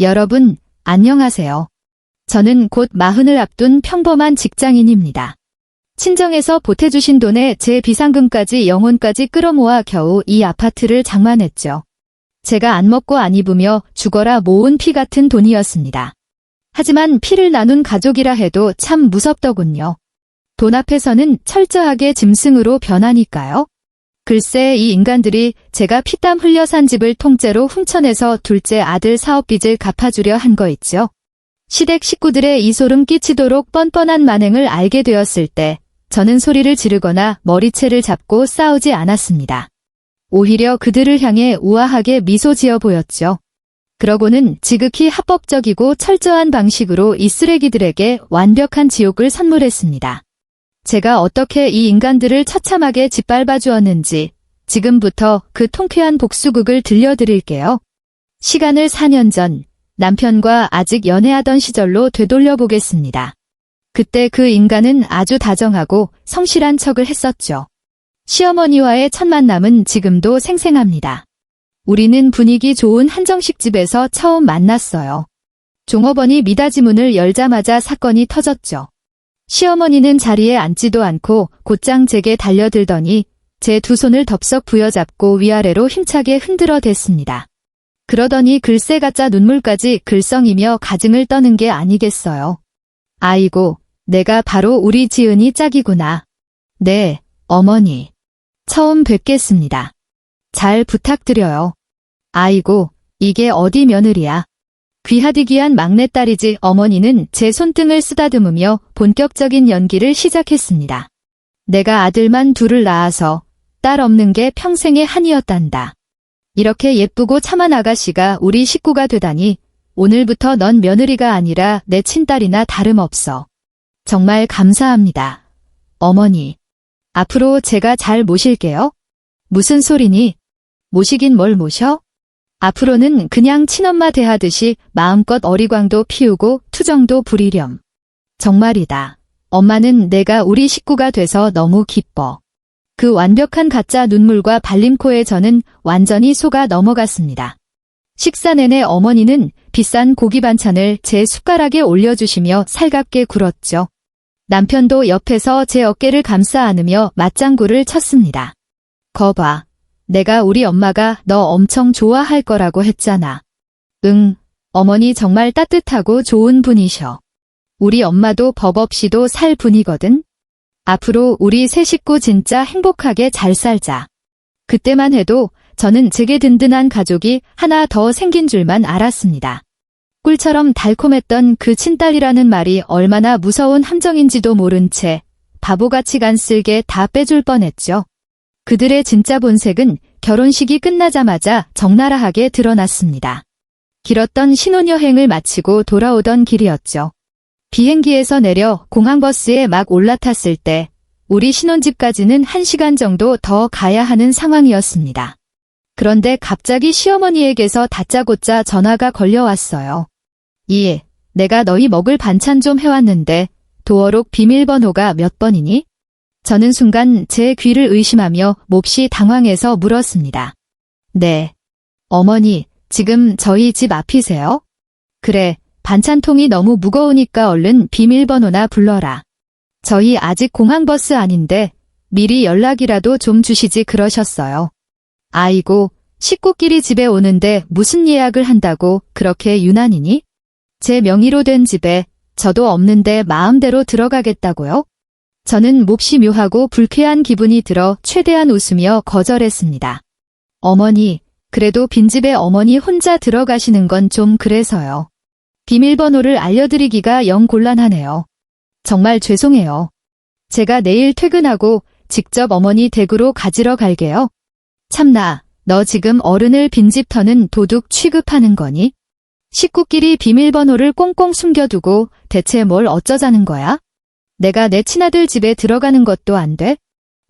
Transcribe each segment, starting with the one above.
여러분, 안녕하세요. 저는 곧 40을 앞둔 평범한 직장인입니다. 친정에서 보태주신 돈에 제 비상금까지 영혼까지 끌어모아 겨우 이 아파트를 장만했죠. 제가 안 먹고 안 입으며 죽어라 모은 피 같은 돈이었습니다. 하지만 피를 나눈 가족이라 해도 참 무섭더군요. 돈 앞에서는 철저하게 짐승으로 변하니까요. 글쎄 이 인간들이 제가 피땀 흘려 산 집을 통째로 훔쳐내서 둘째 아들 사업빚을 갚아주려 한 거 있죠. 시댁 식구들의 이 소름 끼치도록 뻔뻔한 만행을 알게 되었을 때 저는 소리를 지르거나 머리채를 잡고 싸우지 않았습니다. 오히려 그들을 향해 우아하게 미소 지어 보였죠. 그러고는 지극히 합법적이고 철저한 방식으로 이 쓰레기들에게 완벽한 지옥을 선물했습니다. 제가 어떻게 이 인간들을 처참하게 짓밟아 주었는지 지금부터 그 통쾌한 복수극을 들려드릴게요. 시간을 4년 전 남편과 아직 연애하던 시절로 되돌려 보겠습니다. 그때 그 인간은 아주 다정하고 성실한 척을 했었죠. 시어머니와의 첫 만남은 지금도 생생합니다. 우리는 분위기 좋은 한정식 집에서 처음 만났어요. 종업원이 미닫이 문을 열자마자 사건이 터졌죠. 시어머니는 자리에 앉지도 않고 곧장 제게 달려들더니 제 두 손을 덥석 부여잡고 위아래로 힘차게 흔들어 댔습니다. 그러더니 글쎄 가짜 눈물까지 글썽이며 가증을 떠는 게 아니겠어요. 아이고, 내가 바로 우리 지은이 짝이구나. 네, 어머니. 처음 뵙겠습니다. 잘 부탁드려요. 아이고, 이게 어디 며느리야. 귀하디 귀한 막내딸이지. 어머니는 제 손등을 쓰다듬으며 본격적인 연기를 시작했습니다. 내가 아들만 둘을 낳아서 딸 없는 게 평생의 한이었단다. 이렇게 예쁘고 참한 아가씨가 우리 식구가 되다니 오늘부터 넌 며느리가 아니라 내 친딸이나 다름없어. 정말 감사합니다. 어머니. 앞으로 제가 잘 모실게요. 무슨 소리니? 모시긴 뭘 모셔? 앞으로는 그냥 친엄마 대하듯이 마음껏 어리광도 피우고 투정도 부리렴. 정말이다. 엄마는 내가 우리 식구가 돼서 너무 기뻐. 그 완벽한 가짜 눈물과 발림코에 저는 완전히 속아 넘어갔습니다. 식사 내내 어머니는 비싼 고기 반찬을 제 숟가락에 올려주시며 살갑게 굴었죠. 남편도 옆에서 제 어깨를 감싸 안으며 맞장구를 쳤습니다. 거봐. 내가 우리 엄마가 너 엄청 좋아할 거라고 했잖아. 응, 어머니 정말 따뜻하고 좋은 분이셔. 우리 엄마도 법 없이도 살 분이거든. 앞으로 우리 세 식구 진짜 행복하게 잘 살자. 그때만 해도 저는 제게 든든한 가족이 하나 더 생긴 줄만 알았습니다. 꿀처럼 달콤했던 그 친딸이라는 말이 얼마나 무서운 함정인지도 모른 채 바보같이 간쓸게 다 빼줄 뻔했죠. 그들의 진짜 본색은 결혼식이 끝나자마자 적나라하게 드러났습니다. 길었던 신혼여행을 마치고 돌아오던 길이었죠. 비행기에서 내려 공항버스에 막 올라탔을 때 우리 신혼집까지는 1시간 정도 더 가야 하는 상황이었습니다. 그런데 갑자기 시어머니에게서 다짜고짜 전화가 걸려왔어요. 내가 너희 먹을 반찬 좀 해왔는데 도어록 비밀번호가 몇 번이니? 저는 순간 제 귀를 의심하며 몹시 당황해서 물었습니다. 네. 어머니, 지금 저희 집 앞이세요? 그래, 반찬통이 너무 무거우니까 얼른 비밀번호나 불러라. 저희 아직 공항버스 아닌데 미리 연락이라도 좀 주시지 그러셨어요. 아이고, 식구끼리 집에 오는데 무슨 예약을 한다고 그렇게 유난이니? 제 명의로 된 집에 저도 없는데 마음대로 들어가겠다고요? 저는 몹시 묘하고 불쾌한 기분이 들어 최대한 웃으며 거절했습니다. 어머니, 그래도 빈집에 어머니 혼자 들어가시는 건 좀 그래서요. 비밀번호를 알려드리기가 영 곤란하네요. 정말 죄송해요. 제가 내일 퇴근하고 직접 어머니 댁으로 가지러 갈게요. 참나, 너 지금 어른을 빈집 터는 도둑 취급하는 거니? 식구끼리 비밀번호를 꽁꽁 숨겨두고 대체 뭘 어쩌자는 거야? 내가 내 친아들 집에 들어가는 것도 안 돼?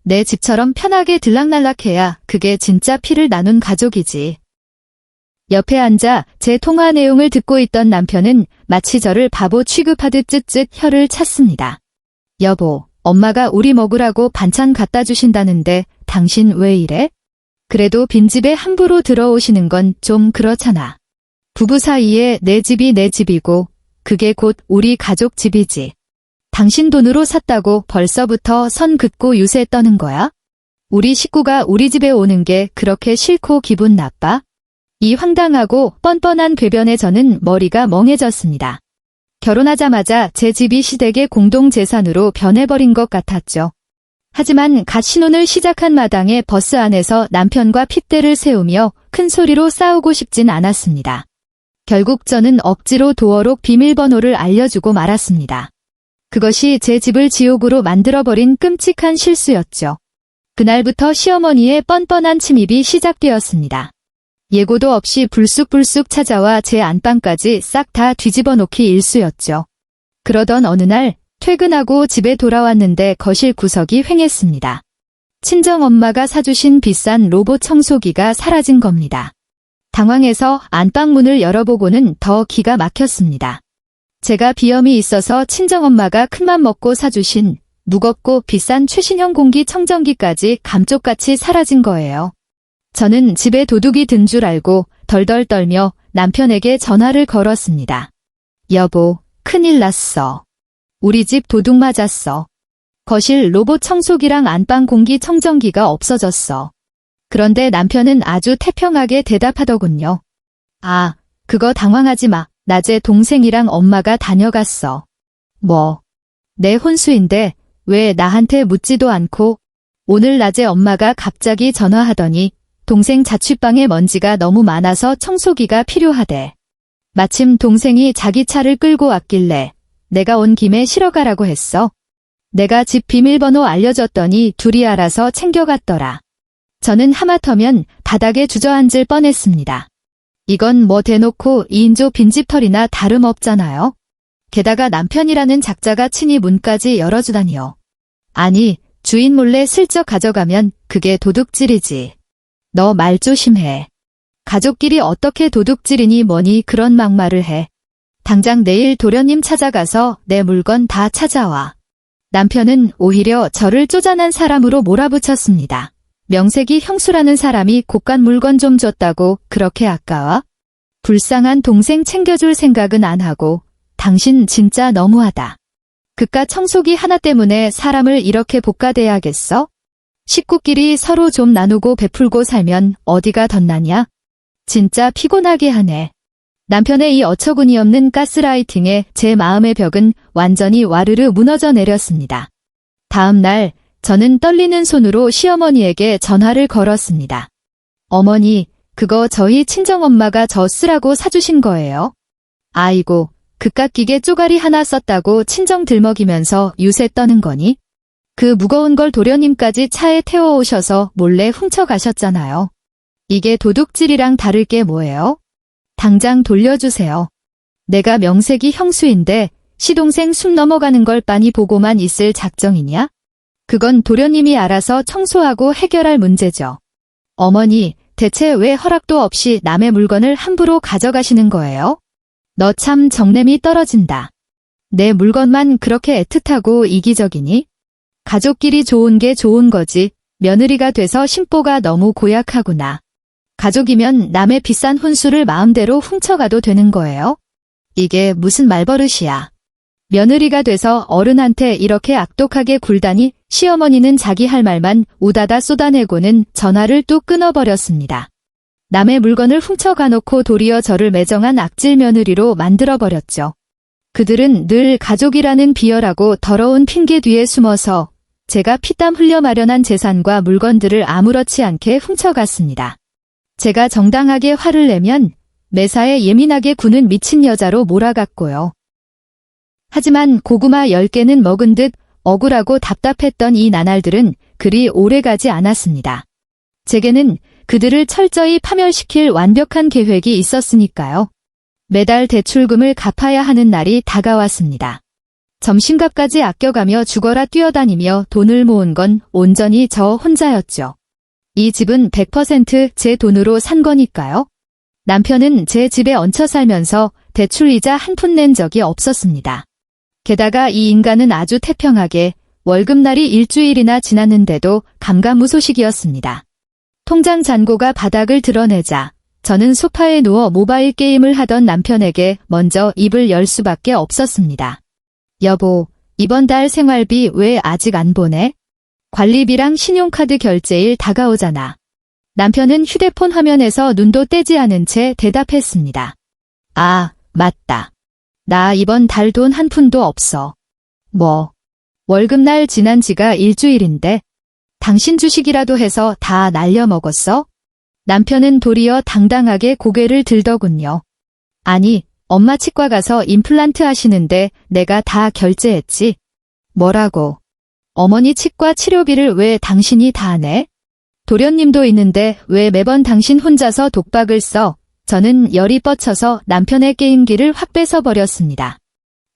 내 집처럼 편하게 들락날락해야 그게 진짜 피를 나눈 가족이지. 옆에 앉아 제 통화 내용을 듣고 있던 남편은 마치 저를 바보 취급하듯 쯧쯧 혀를 찼습니다. 여보, 엄마가 우리 먹으라고 반찬 갖다 주신다는데 당신 왜 이래? 그래도 빈집에 함부로 들어오시는 건 좀 그렇잖아. 부부 사이에 내 집이 내 집이고 그게 곧 우리 가족 집이지. 당신 돈으로 샀다고 벌써부터 선 긋고 유세 떠는 거야? 우리 식구가 우리 집에 오는 게 그렇게 싫고 기분 나빠? 이 황당하고 뻔뻔한 궤변에 저는 머리가 멍해졌습니다. 결혼하자마자 제 집이 시댁의 공동재산으로 변해버린 것 같았죠. 하지만 갓 신혼을 시작한 마당에 버스 안에서 남편과 핏대를 세우며 큰 소리로 싸우고 싶진 않았습니다. 결국 저는 억지로 도어록 비밀번호를 알려주고 말았습니다. 그것이 제 집을 지옥으로 만들어버린 끔찍한 실수였죠. 그날부터 시어머니의 뻔뻔한 침입이 시작되었습니다. 예고도 없이 불쑥불쑥 찾아와 제 안방까지 싹 다 뒤집어 놓기 일쑤였죠. 그러던 어느 날 퇴근하고 집에 돌아왔는데 거실 구석이 휑했습니다. 친정엄마가 사주신 비싼 로봇 청소기가 사라진 겁니다. 당황해서 안방문을 열어보고는 더 기가 막혔습니다. 제가 비염이 있어서 친정엄마가 큰맘 먹고 사주신 무겁고 비싼 최신형 공기청정기까지 감쪽같이 사라진 거예요. 저는 집에 도둑이 든 줄 알고 덜덜 떨며 남편에게 전화를 걸었습니다. 여보, 큰일 났어. 우리 집 도둑 맞았어. 거실 로봇 청소기랑 안방 공기청정기가 없어졌어. 그런데 남편은 아주 태평하게 대답하더군요. 아, 그거 당황하지 마. 낮에 동생이랑 엄마가 다녀갔어. 뭐? 내 혼수인데 왜 나한테 묻지도 않고? 오늘 낮에 엄마가 갑자기 전화하더니 동생 자취방에 먼지가 너무 많아서 청소기가 필요하대. 마침 동생이 자기 차를 끌고 왔길래 내가 온 김에 실어 가라고 했어. 내가 집 비밀번호 알려줬더니 둘이 알아서 챙겨갔더라. 저는 하마터면 바닥에 주저앉을 뻔했습니다. 이건 뭐 대놓고 2인조 빈집털이나 다름없잖아요. 게다가 남편이라는 작자가 친히 문까지 열어주다니요. 아니, 주인 몰래 슬쩍 가져가면 그게 도둑질이지. 너 말 조심해. 가족끼리 어떻게 도둑질이니 뭐니 그런 막말을 해. 당장 내일 도련님 찾아가서 내 물건 다 찾아와. 남편은 오히려 저를 쪼잔한 사람으로 몰아붙였습니다. 명색이 형수라는 사람이 고간 물건 좀 줬다고 그렇게 아까워? 불쌍한 동생 챙겨줄 생각은 안 하고 당신 진짜 너무하다. 그깟 청소기 하나 때문에 사람을 이렇게 볶아대야겠어? 식구끼리 서로 좀 나누고 베풀고 살면 어디가 덧나냐? 진짜 피곤하게 하네. 남편의 이 어처구니 없는 가스라이팅에 제 마음의 벽은 완전히 와르르 무너져 내렸습니다. 다음 날 저는 떨리는 손으로 시어머니에게 전화를 걸었습니다. 어머니, 그거 저희 친정엄마가 저 쓰라고 사주신 거예요. 아이고, 그깟 기계 쪼가리 하나 썼다고 친정 들먹이면서 유세 떠는 거니? 그 무거운 걸 도련님까지 차에 태워오셔서 몰래 훔쳐가셨잖아요. 이게 도둑질이랑 다를 게 뭐예요? 당장 돌려주세요. 내가 명색이 형수인데 시동생 숨 넘어가는 걸 빤히 보고만 있을 작정이냐? 그건 도련님이 알아서 청소하고 해결할 문제죠. 어머니, 대체 왜 허락도 없이 남의 물건을 함부로 가져가시는 거예요? 너 참 정냄이 떨어진다. 내 물건만 그렇게 애틋하고 이기적이니? 가족끼리 좋은 게 좋은 거지 며느리가 돼서 심보가 너무 고약하구나. 가족이면 남의 비싼 혼수를 마음대로 훔쳐가도 되는 거예요? 이게 무슨 말버릇이야. 며느리가 돼서 어른한테 이렇게 악독하게 굴다니. 시어머니는 자기 할 말만 우다다 쏟아내고는 전화를 뚝 끊어버렸습니다. 남의 물건을 훔쳐가놓고 도리어 저를 매정한 악질 며느리로 만들어버렸죠. 그들은 늘 가족이라는 비열하고 더러운 핑계 뒤에 숨어서 제가 피땀 흘려 마련한 재산과 물건들을 아무렇지 않게 훔쳐갔습니다. 제가 정당하게 화를 내면 매사에 예민하게 구는 미친 여자로 몰아갔고요. 하지만 고구마 10개는 먹은 듯 억울하고 답답했던 이 나날들은 그리 오래가지 않았습니다. 제게는 그들을 철저히 파멸시킬 완벽한 계획이 있었으니까요. 매달 대출금을 갚아야 하는 날이 다가왔습니다. 점심값까지 아껴가며 죽어라 뛰어다니며 돈을 모은 건 온전히 저 혼자였죠. 이 집은 100% 제 돈으로 산 거니까요. 남편은 제 집에 얹혀 살면서 대출이자 한 푼 낸 적이 없었습니다. 게다가 이 인간은 아주 태평하게 월급날이 일주일이나 지났는데도 감감무소식이었습니다. 통장 잔고가 바닥을 드러내자 저는 소파에 누워 모바일 게임을 하던 남편에게 먼저 입을 열 수밖에 없었습니다. 여보, 이번 달 생활비 왜 아직 안 보내? 관리비랑 신용카드 결제일 다가오잖아. 남편은 휴대폰 화면에서 눈도 떼지 않은 채 대답했습니다. 아, 맞다. 나 이번 달 돈 한 푼도 없어. 뭐? 월급날 지난 지가 일주일인데 당신 주식이라도 해서 다 날려먹었어? 남편은 도리어 당당하게 고개를 들더군요. 아니, 엄마 치과 가서 임플란트 하시는데 내가 다 결제했지. 뭐라고? 어머니 치과 치료비를 왜 당신이 다 내? 도련님도 있는데 왜 매번 당신 혼자서 독박을 써? 저는 열이 뻗쳐서 남편의 게임기를 확 뺏어버렸습니다.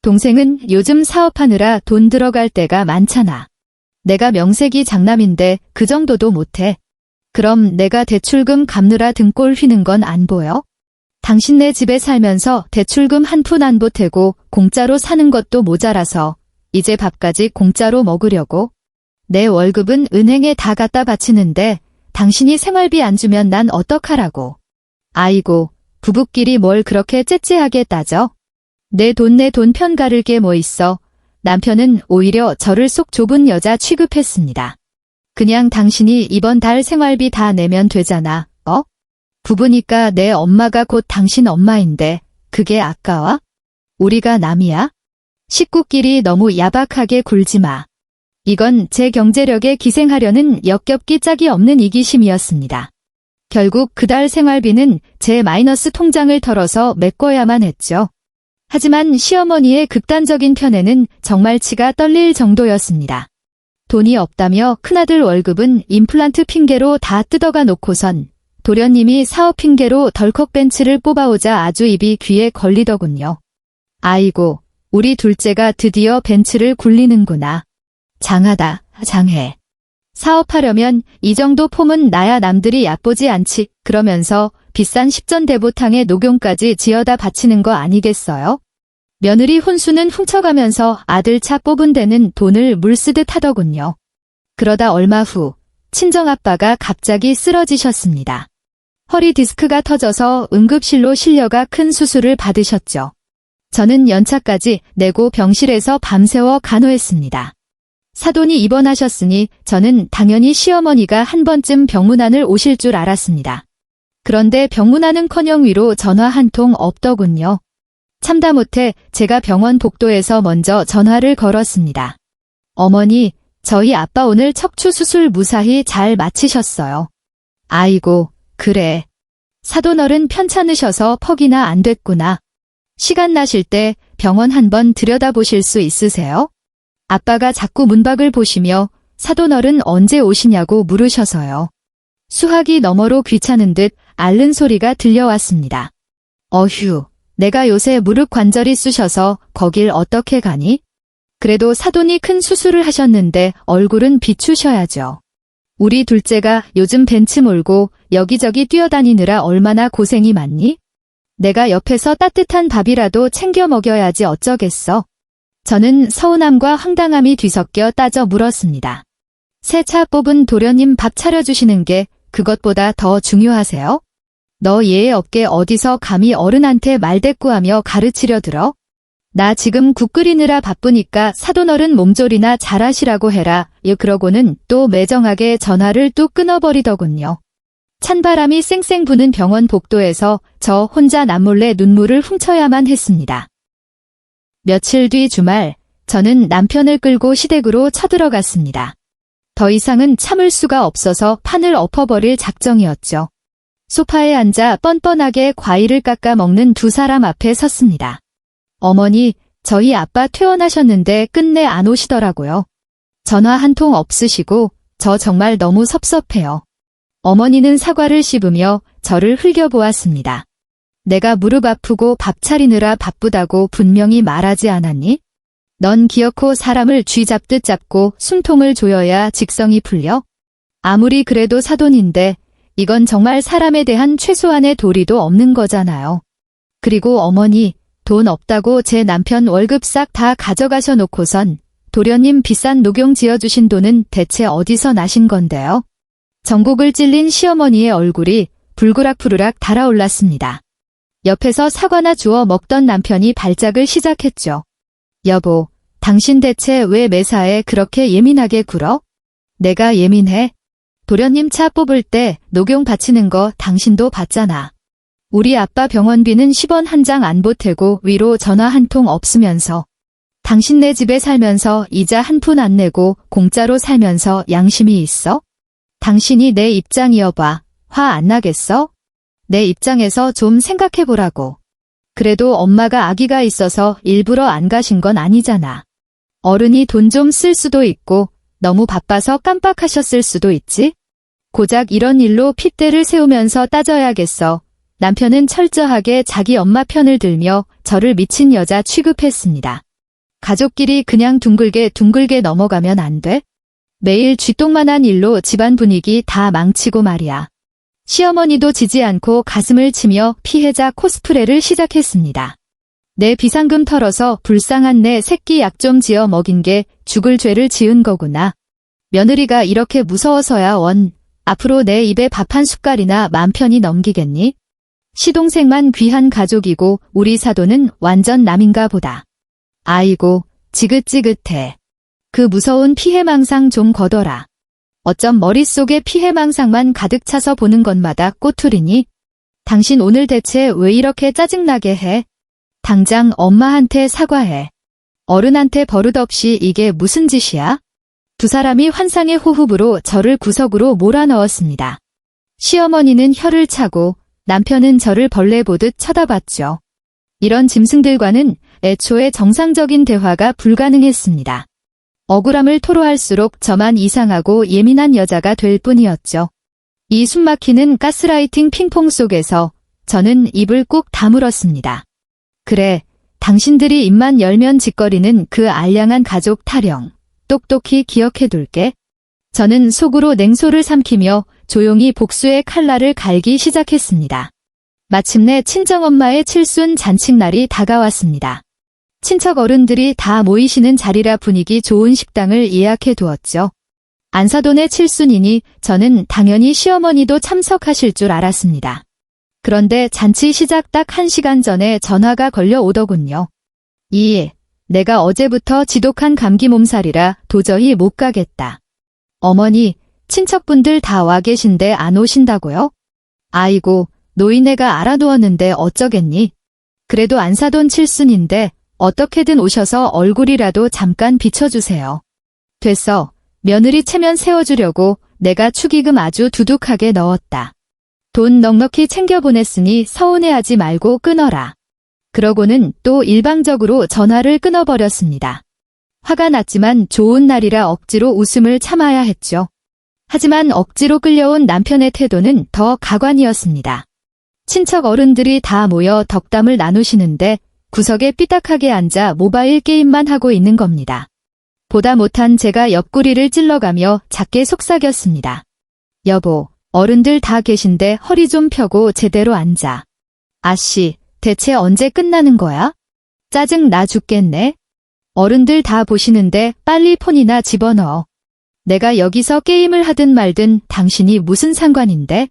동생은 요즘 사업하느라 돈 들어갈 때가 많잖아. 내가 명색이 장남인데 그 정도도 못해. 그럼 내가 대출금 갚느라 등골 휘는 건 안 보여? 당신네 집에 살면서 대출금 한 푼 안 보태고 공짜로 사는 것도 모자라서 이제 밥까지 공짜로 먹으려고? 내 월급은 은행에 다 갖다 바치는데 당신이 생활비 안 주면 난 어떡하라고. 아이고, 부부끼리 뭘 그렇게 째째하게 따져? 내 돈 편 가를 게 뭐 있어. 남편은 오히려 저를 속 좁은 여자 취급했습니다. 그냥 당신이 이번 달 생활비 다 내면 되잖아, 부부니까 내 엄마가 곧 당신 엄마인데 그게 아까워? 우리가 남이야? 식구끼리 너무 야박하게 굴지 마. 이건 제 경제력에 기생하려는 역겹기 짝이 없는 이기심이었습니다. 결국 그달 생활비는 제 마이너스 통장을 털어서 메꿔야만 했죠. 하지만 시어머니의 극단적인 편에는 정말 치가 떨릴 정도였습니다. 돈이 없다며 큰아들 월급은 임플란트 핑계로 다 뜯어가 놓고선 도련님이 사업 핑계로 덜컥 벤츠를 뽑아오자 아주 입이 귀에 걸리더군요. 아이고, 우리 둘째가 드디어 벤츠를 굴리는구나. 장하다, 장해. 사업하려면 이 정도 폼은 나야 남들이 얕보지 않지. 그러면서 비싼 십전대보탕에 녹용까지 지어다 바치는 거 아니겠어요? 며느리 혼수는 훔쳐가면서 아들 차 뽑은 데는 돈을 물쓰듯 하더군요. 그러다 얼마 후 친정아빠가 갑자기 쓰러지셨습니다. 허리 디스크가 터져서 응급실로 실려가 큰 수술을 받으셨죠. 저는 연차까지 내고 병실에서 밤새워 간호했습니다. 사돈이 입원하셨으니 저는 당연히 시어머니가 한 번쯤 병문안을 오실 줄 알았습니다. 그런데 병문안은커녕 위로 전화 한 통 없더군요. 참다 못해 제가 병원 복도에서 먼저 전화를 걸었습니다. 어머니, 저희 아빠 오늘 척추 수술 무사히 잘 마치셨어요. 아이고, 그래. 사돈어른 편찮으셔서 퍽이나 안 됐구나. 시간 나실 때 병원 한번 들여다보실 수 있으세요? 아빠가 자꾸 문밖을 보시며 사돈어른 언제 오시냐고 물으셔서요. 수화기 너머로 귀찮은 듯 앓는 소리가 들려왔습니다. 어휴, 내가 요새 무릎 관절이 쑤셔서 거길 어떻게 가니? 그래도 사돈이 큰 수술을 하셨는데 얼굴은 비추셔야죠. 우리 둘째가 요즘 벤츠 몰고 여기저기 뛰어다니느라 얼마나 고생이 많니? 내가 옆에서 따뜻한 밥이라도 챙겨 먹여야지 어쩌겠어. 저는 서운함과 황당함이 뒤섞여 따져 물었습니다. 새 차 뽑은 도련님 밥 차려주시는 게 그것보다 더 중요하세요? 너 예의 없게 어디서 감히 어른한테 말대꾸하며 가르치려 들어? 나 지금 국 끓이느라 바쁘니까 사돈어른 몸조리나 잘하시라고 해라. 그러고는 또 매정하게 전화를 뚝 끊어버리더군요. 찬바람이 쌩쌩 부는 병원 복도에서 저 혼자 남몰래 눈물을 훔쳐야만 했습니다. 며칠 뒤 주말, 저는 남편을 끌고 시댁으로 쳐들어갔습니다. 더 이상은 참을 수가 없어서 판을 엎어버릴 작정이었죠. 소파에 앉아 뻔뻔하게 과일을 깎아 먹는 두 사람 앞에 섰습니다. 어머니, 저희 아빠 퇴원하셨는데 끝내 안 오시더라고요. 전화 한 통 없으시고 저 정말 너무 섭섭해요. 어머니는 사과를 씹으며 저를 흘겨보았습니다. 내가 무릎 아프고 밥 차리느라 바쁘다고 분명히 말하지 않았니? 넌 기어코 사람을 쥐 잡듯 잡고 숨통을 조여야 직성이 풀려? 아무리 그래도 사돈인데 이건 정말 사람에 대한 최소한의 도리도 없는 거잖아요. 그리고 어머니, 돈 없다고 제 남편 월급 싹 다 가져가셔 놓고선 도련님 비싼 녹용 지어주신 돈은 대체 어디서 나신 건데요? 전곡을 찔린 시어머니의 얼굴이 불그락부르락 달아올랐습니다. 옆에서 사과나 주워 먹던 남편이 발작을 시작했죠. 여보, 당신 대체 왜 매사에 그렇게 예민하게 굴어? 내가 예민해? 도련님 차 뽑을 때 녹용 바치는 거 당신도 봤잖아. 우리 아빠 병원비는 10원 한 장 안 보태고 위로 전화 한 통 없으면서 당신네 집에 살면서 이자 한 푼 안 내고 공짜로 살면서 양심이 있어? 당신이 내 입장이어봐. 화 안 나겠어? 내 입장에서 좀 생각해보라고. 그래도 엄마가 아기가 있어서 일부러 안 가신 건 아니잖아. 어른이 돈 좀 쓸 수도 있고 너무 바빠서 깜빡하셨을 수도 있지? 고작 이런 일로 핏대를 세우면서 따져야겠어. 남편은 철저하게 자기 엄마 편을 들며 저를 미친 여자 취급했습니다. 가족끼리 그냥 둥글게 넘어가면 안 돼? 매일 쥐똥만한 일로 집안 분위기 다 망치고 말이야. 시어머니도 지지 않고 가슴을 치며 피해자 코스프레를 시작했습니다. 내 비상금 털어서 불쌍한 내 새끼 약 좀 지어 먹인 게 죽을 죄를 지은 거구나. 며느리가 이렇게 무서워서야 앞으로 내 입에 밥 한 숟갈이나 맘 편히 넘기겠니? 시동생만 귀한 가족이고 우리 사돈은 완전 남인가 보다. 아이고, 지긋지긋해. 그 무서운 피해망상 좀 거둬라. 어쩜 머릿속에 피해망상만 가득 차서 보는 것마다 꼬투리니? 당신 오늘 대체 왜 이렇게 짜증나게 해? 당장 엄마한테 사과해. 어른한테 버릇없이 이게 무슨 짓이야? 두 사람이 환상의 호흡으로 저를 구석으로 몰아넣었습니다. 시어머니는 혀를 차고 남편은 저를 벌레 보듯 쳐다봤죠. 이런 짐승들과는 애초에 정상적인 대화가 불가능했습니다. 억울함을 토로할수록 저만 이상하고 예민한 여자가 될 뿐이었죠. 이 숨막히는 가스라이팅 핑퐁 속에서 저는 입을 꾹 다물었습니다. 그래, 당신들이 입만 열면 짓거리는 그 알량한 가족 타령, 똑똑히 기억해둘게. 저는 속으로 냉소를 삼키며 조용히 복수의 칼날을 갈기 시작했습니다. 마침내 친정엄마의 칠순 잔칫날이 다가왔습니다. 친척 어른들이 다 모이시는 자리라 분위기 좋은 식당을 예약해 두었죠. 안사돈의 칠순이니 저는 당연히 시어머니도 참석하실 줄 알았습니다. 그런데 잔치 시작 딱 1시간 전에 전화가 걸려 오더군요. 내가 어제부터 지독한 감기 몸살이라 도저히 못 가겠다. 어머니, 친척분들 다 와 계신데 안 오신다고요? 아이고, 노인네가 알아두었는데 어쩌겠니? 그래도 안사돈 칠순인데 어떻게든 오셔서 얼굴이라도 잠깐 비춰주세요. 됐어. 며느리 체면 세워주려고 내가 축의금 아주 두둑하게 넣었다. 돈 넉넉히 챙겨보냈으니 서운해하지 말고 끊어라. 그러고는 또 일방적으로 전화를 끊어버렸습니다. 화가 났지만 좋은 날이라 억지로 웃음을 참아야 했죠. 하지만 억지로 끌려온 남편의 태도는 더 가관이었습니다. 친척 어른들이 다 모여 덕담을 나누시는데 구석에 삐딱하게 앉아 모바일 게임만 하고 있는 겁니다. 보다 못한 제가 옆구리를 찔러가며 작게 속삭였습니다. 여보, 어른들 다 계신데 허리 좀 펴고 제대로 앉아. 아씨, 대체 언제 끝나는 거야? 짜증 나 죽겠네. 어른들 다 보시는데 빨리 폰이나 집어넣어. 내가 여기서 게임을 하든 말든 당신이 무슨 상관인데?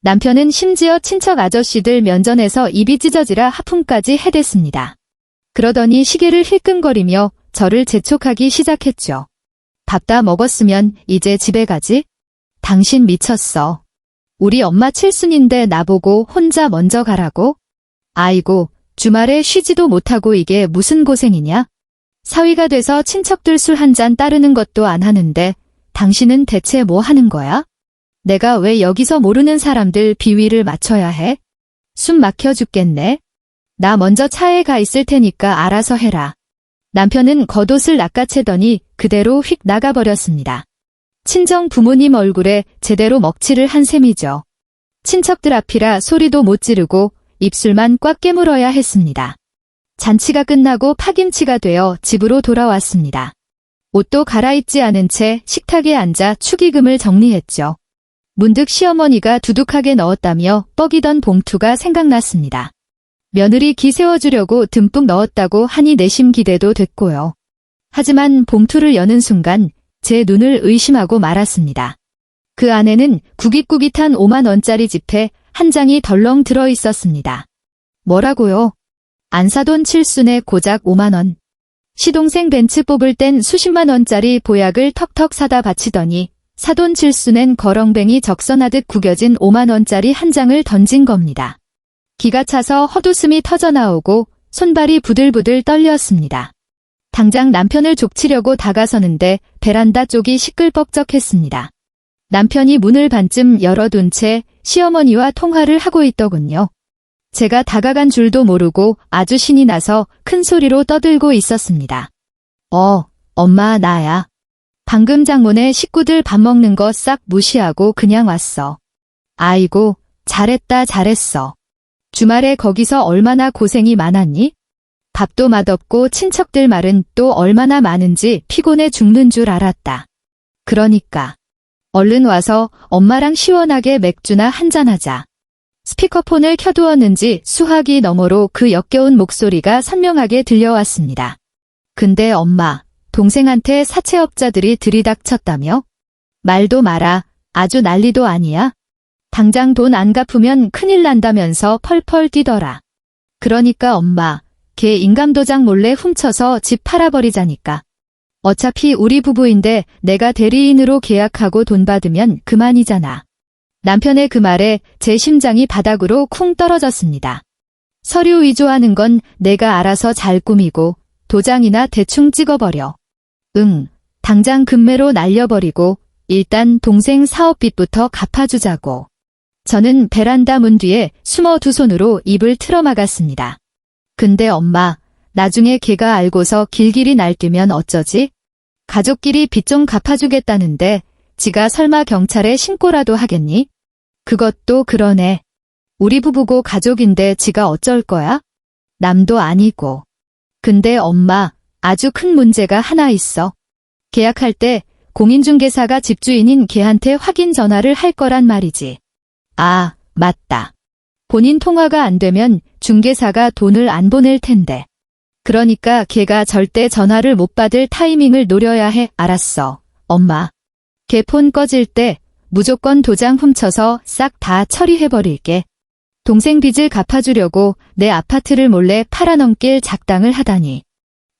남편은 심지어 친척 아저씨들 면전에서 입이 찢어지라 하품까지 해댔습니다. 그러더니 시계를 힐끔거리며 저를 재촉하기 시작했죠. 밥 다 먹었으면 이제 집에 가지? 당신 미쳤어. 우리 엄마 칠순인데 나보고 혼자 먼저 가라고? 아이고, 주말에 쉬지도 못하고 이게 무슨 고생이냐? 사위가 돼서 친척들 술 한 잔 따르는 것도 안 하는데 당신은 대체 뭐 하는 거야? 내가 왜 여기서 모르는 사람들 비위를 맞춰야 해? 숨 막혀 죽겠네. 나 먼저 차에 가 있을 테니까 알아서 해라. 남편은 겉옷을 낚아채더니 그대로 휙 나가버렸습니다. 친정 부모님 얼굴에 제대로 먹칠을 한 셈이죠. 친척들 앞이라 소리도 못 지르고 입술만 꽉 깨물어야 했습니다. 잔치가 끝나고 파김치가 되어 집으로 돌아왔습니다. 옷도 갈아입지 않은 채 식탁에 앉아 축의금을 정리했죠. 문득 시어머니가 두둑하게 넣었다며 뻐기던 봉투가 생각났습니다. 며느리 기 세워주려고 듬뿍 넣었다고 하니 내심 기대도 됐고요. 하지만 봉투를 여는 순간 제 눈을 의심하고 말았습니다. 그 안에는 구깃구깃한 5만 원짜리 지폐 한 장이 덜렁 들어 있었습니다. 뭐라고요? 안 사돈 칠순에 고작 5만 원. 시동생 벤츠 뽑을 땐 수십만 원짜리 보약을 턱턱 사다 바치더니 사돈 칠순엔 거렁뱅이 적선하듯 구겨진 5만 원짜리 한 장을 던진 겁니다. 기가 차서 헛웃음이 터져나오고 손발이 부들부들 떨렸습니다. 당장 남편을 족치려고 다가서는데 베란다 쪽이 시끌벅적했습니다. 남편이 문을 반쯤 열어둔 채 시어머니와 통화를 하고 있더군요. 제가 다가간 줄도 모르고 아주 신이 나서 큰 소리로 떠들고 있었습니다. 엄마 나야. 방금 장모네 식구들 밥 먹는 거 싹 무시하고 그냥 왔어. 아이고, 잘했다 잘했어. 주말에 거기서 얼마나 고생이 많았니? 밥도 맛없고 친척들 말은 또 얼마나 많은지 피곤해 죽는 줄 알았다. 그러니까. 얼른 와서 엄마랑 시원하게 맥주나 한잔하자. 스피커폰을 켜두었는지 수화기 너머로 그 역겨운 목소리가 선명하게 들려왔습니다. 근데 엄마, 동생한테 사채업자들이 들이닥쳤다며? 말도 마라. 아주 난리도 아니야. 당장 돈 안 갚으면 큰일 난다면서 펄펄 뛰더라. 그러니까 엄마, 걔 인감도장 몰래 훔쳐서 집 팔아버리자니까. 어차피 우리 부부인데 내가 대리인으로 계약하고 돈 받으면 그만이잖아. 남편의 그 말에 제 심장이 바닥으로 쿵 떨어졌습니다. 서류 위조하는 건 내가 알아서 잘 꾸미고 도장이나 대충 찍어버려. 당장 금매로 날려버리고 일단 동생 사업빚부터 갚아주자고. 저는 베란다 문 뒤에 숨어 두 손으로 입을 틀어막았습니다. 근데 엄마, 나중에 걔가 알고서 길길이 날뛰면 어쩌지? 가족끼리 빚 좀 갚아주겠다는데 지가 설마 경찰에 신고라도 하겠니? 그것도 그러네. 우리 부부고 가족인데 지가 어쩔 거야? 남도 아니고. 근데 엄마, 아주 큰 문제가 하나 있어. 계약할 때 공인중개사가 집주인인 걔한테 확인 전화를 할 거란 말이지. 아, 맞다. 본인 통화가 안 되면 중개사가 돈을 안 보낼 텐데. 그러니까 걔가 절대 전화를 못 받을 타이밍을 노려야 해. 알았어, 엄마. 걔 폰 꺼질 때 무조건 도장 훔쳐서 싹 다 처리해버릴게. 동생 빚을 갚아주려고 내 아파트를 몰래 팔아넘길 작당을 하다니.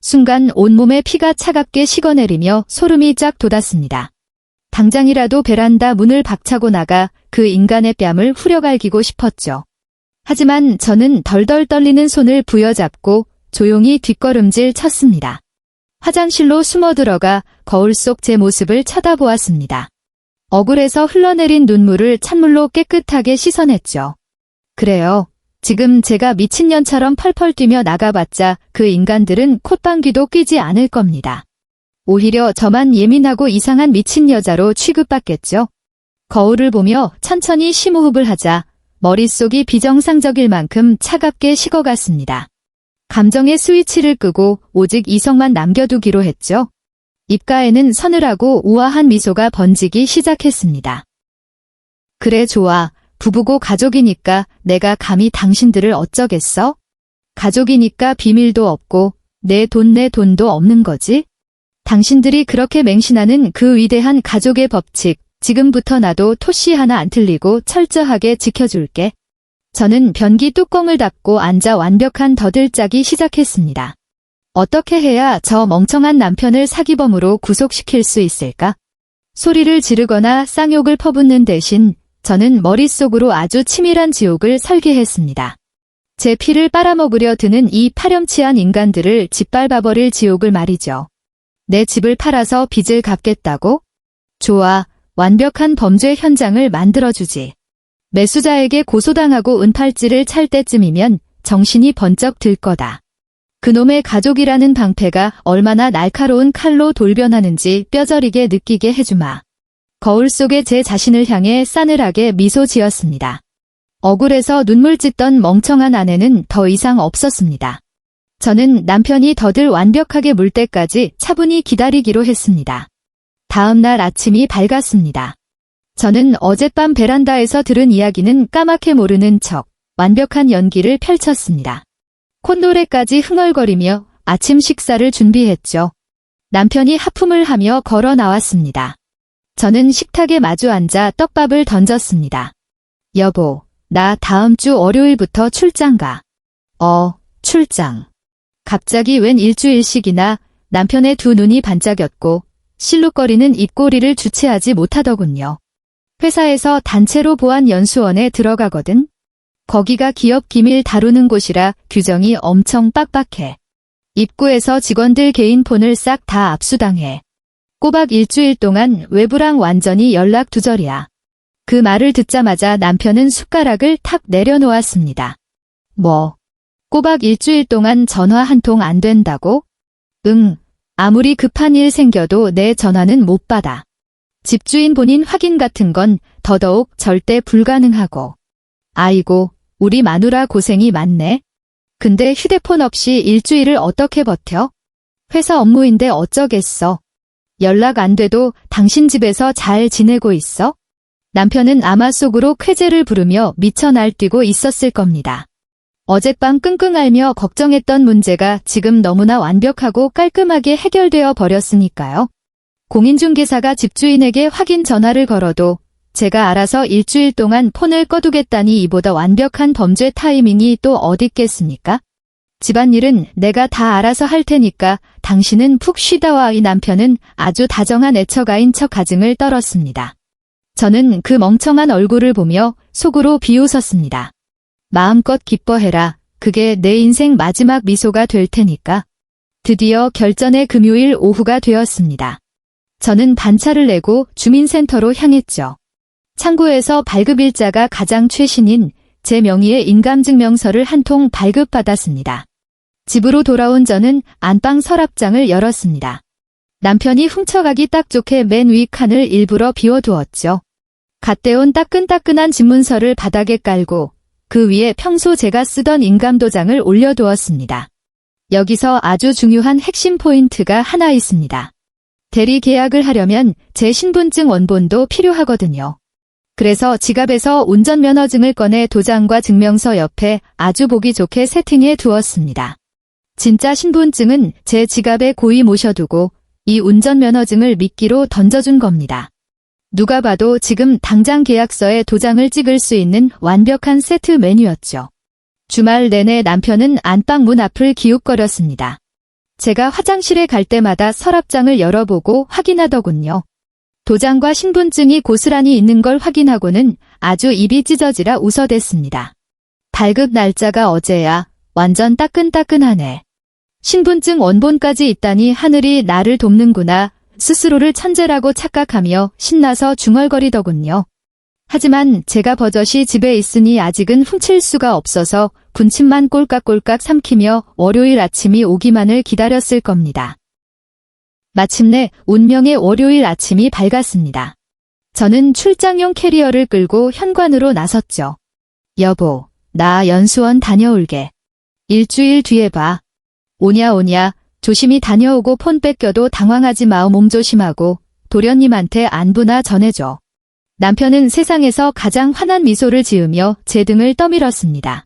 순간 온몸에 피가 차갑게 식어내리며 소름이 쫙 돋았습니다. 당장이라도 베란다 문을 박차고 나가 그 인간의 뺨을 후려갈기고 싶었죠. 하지만 저는 덜덜 떨리는 손을 부여잡고 조용히 뒷걸음질 쳤습니다. 화장실로 숨어 들어가 거울 속 제 모습을 쳐다보았습니다. 억울해서 흘러내린 눈물을 찬물로 깨끗하게 씻어냈죠. 그래요. 지금 제가 미친년처럼 펄펄 뛰며 나가봤자 그 인간들은 콧방귀도 뀌지 않을 겁니다. 오히려 저만 예민하고 이상한 미친 여자로 취급받겠죠. 거울을 보며 천천히 심호흡을 하자 머릿속이 비정상적일 만큼 차갑게 식어갔습니다. 감정의 스위치를 끄고 오직 이성만 남겨두기로 했죠. 입가에는 서늘하고 우아한 미소가 번지기 시작했습니다. 그래 좋아. 부부고 가족이니까 내가 감히 당신들을 어쩌겠어? 가족이니까 비밀도 없고 내 돈도 없는 거지? 당신들이 그렇게 맹신하는 그 위대한 가족의 법칙, 지금부터 나도 토씨 하나 안 틀리고 철저하게 지켜줄게. 저는 변기 뚜껑을 닫고 앉아 완벽한 덫을 짜기 시작했습니다. 어떻게 해야 저 멍청한 남편을 사기범으로 구속시킬 수 있을까? 소리를 지르거나 쌍욕을 퍼붓는 대신 저는 머릿속으로 아주 치밀한 지옥을 설계했습니다. 제 피를 빨아먹으려 드는 이 파렴치한 인간들을 짓밟아버릴 지옥을 말이죠. 내 집을 팔아서 빚을 갚겠다고? 좋아, 완벽한 범죄 현장을 만들어주지. 매수자에게 고소당하고 은팔찌를 찰 때쯤이면 정신이 번쩍 들 거다. 그놈의 가족이라는 방패가 얼마나 날카로운 칼로 돌변하는지 뼈저리게 느끼게 해주마. 거울 속의 제 자신을 향해 싸늘하게 미소 지었습니다. 억울해서 눈물 찢던 멍청한 아내는 더 이상 없었습니다. 저는 남편이 덫을 완벽하게 물 때까지 차분히 기다리기로 했습니다. 다음 날 아침이 밝았습니다. 저는 어젯밤 베란다에서 들은 이야기는 까맣게 모르는 척 완벽한 연기를 펼쳤습니다. 콧노래까지 흥얼거리며 아침 식사를 준비했죠. 남편이 하품을 하며 걸어 나왔습니다. 저는 식탁에 마주 앉아 떡밥을 던졌습니다. 여보, 나 다음 주 월요일부터 출장 가. 출장. 갑자기 웬 일주일씩이나 남편의 두 눈이 반짝였고 실룩거리는 입꼬리를 주체하지 못하더군요. 회사에서 단체로 보안 연수원에 들어가거든. 거기가 기업 기밀 다루는 곳이라 규정이 엄청 빡빡해. 입구에서 직원들 개인 폰을 싹 다 압수당해. 꼬박 일주일 동안 외부랑 완전히 연락 두절이야. 그 말을 듣자마자 남편은 숟가락을 탁 내려놓았습니다. 뭐? 꼬박 일주일 동안 전화 한 통 안 된다고? 응, 아무리 급한 일 생겨도 내 전화는 못 받아. 집주인 본인 확인 같은 건 더더욱 절대 불가능하고. 아이고, 우리 마누라 고생이 많네. 근데 휴대폰 없이 일주일을 어떻게 버텨? 회사 업무인데 어쩌겠어. 연락 안 돼도 당신 집에서 잘 지내고 있어? 남편은 아마 속으로 쾌재를 부르며 미쳐 날뛰고 있었을 겁니다. 어젯밤 끙끙 앓며 걱정했던 문제가 지금 너무나 완벽하고 깔끔하게 해결되어 버렸으니까요. 공인중개사가 집주인에게 확인 전화를 걸어도 제가 알아서 일주일 동안 폰을 꺼두겠다니 이보다 완벽한 범죄 타이밍이 또 어디 있겠습니까? 집안일은 내가 다 알아서 할 테니까 당신은 푹 쉬다와 이 남편은 아주 다정한 애처가인 척 가증을 떨었습니다. 저는 그 멍청한 얼굴을 보며 속으로 비웃었습니다. 마음껏 기뻐해라. 그게 내 인생 마지막 미소가 될 테니까. 드디어 결전의 금요일 오후가 되었습니다. 저는 반차를 내고 주민센터로 향했죠. 창구에서 발급일자가 가장 최신인 제 명의의 인감증명서를 한 통 발급받았습니다. 집으로 돌아온 저는 안방 서랍장을 열었습니다. 남편이 훔쳐가기 딱 좋게 맨 위 칸을 일부러 비워두었죠. 갓 떼온 따끈따끈한 집문서를 바닥에 깔고 그 위에 평소 제가 쓰던 인감도장을 올려두었습니다. 여기서 아주 중요한 핵심 포인트가 하나 있습니다. 대리 계약을 하려면 제 신분증 원본도 필요하거든요. 그래서 지갑에서 운전면허증을 꺼내 도장과 증명서 옆에 아주 보기 좋게 세팅해 두었습니다. 진짜 신분증은 제 지갑에 고이 모셔두고 이 운전면허증을 미끼로 던져준 겁니다. 누가 봐도 지금 당장 계약서에 도장을 찍을 수 있는 완벽한 세트 메뉴였죠. 주말 내내 남편은 안방 문 앞을 기웃거렸습니다. 제가 화장실에 갈 때마다 서랍장을 열어보고 확인하더군요. 도장과 신분증이 고스란히 있는 걸 확인하고는 아주 입이 찢어지라 웃어댔습니다. 발급 날짜가 어제야. 완전 따끈따끈하네. 신분증 원본까지 있다니 하늘이 나를 돕는구나. 스스로를 천재라고 착각하며 신나서 중얼거리더군요. 하지만 제가 버젓이 집에 있으니 아직은 훔칠 수가 없어서 군침만 꼴깍꼴깍 삼키며 월요일 아침이 오기만을 기다렸을 겁니다. 마침내 운명의 월요일 아침이 밝았습니다. 저는 출장용 캐리어를 끌고 현관으로 나섰죠. 여보, 나 연수원 다녀올게. 일주일 뒤에 봐. 오냐. 조심히 다녀오고 폰 뺏겨도 당황하지 마. 몸조심하고 도련님한테 안부나 전해줘. 남편은 세상에서 가장 환한 미소를 지으며 제 등을 떠밀었습니다.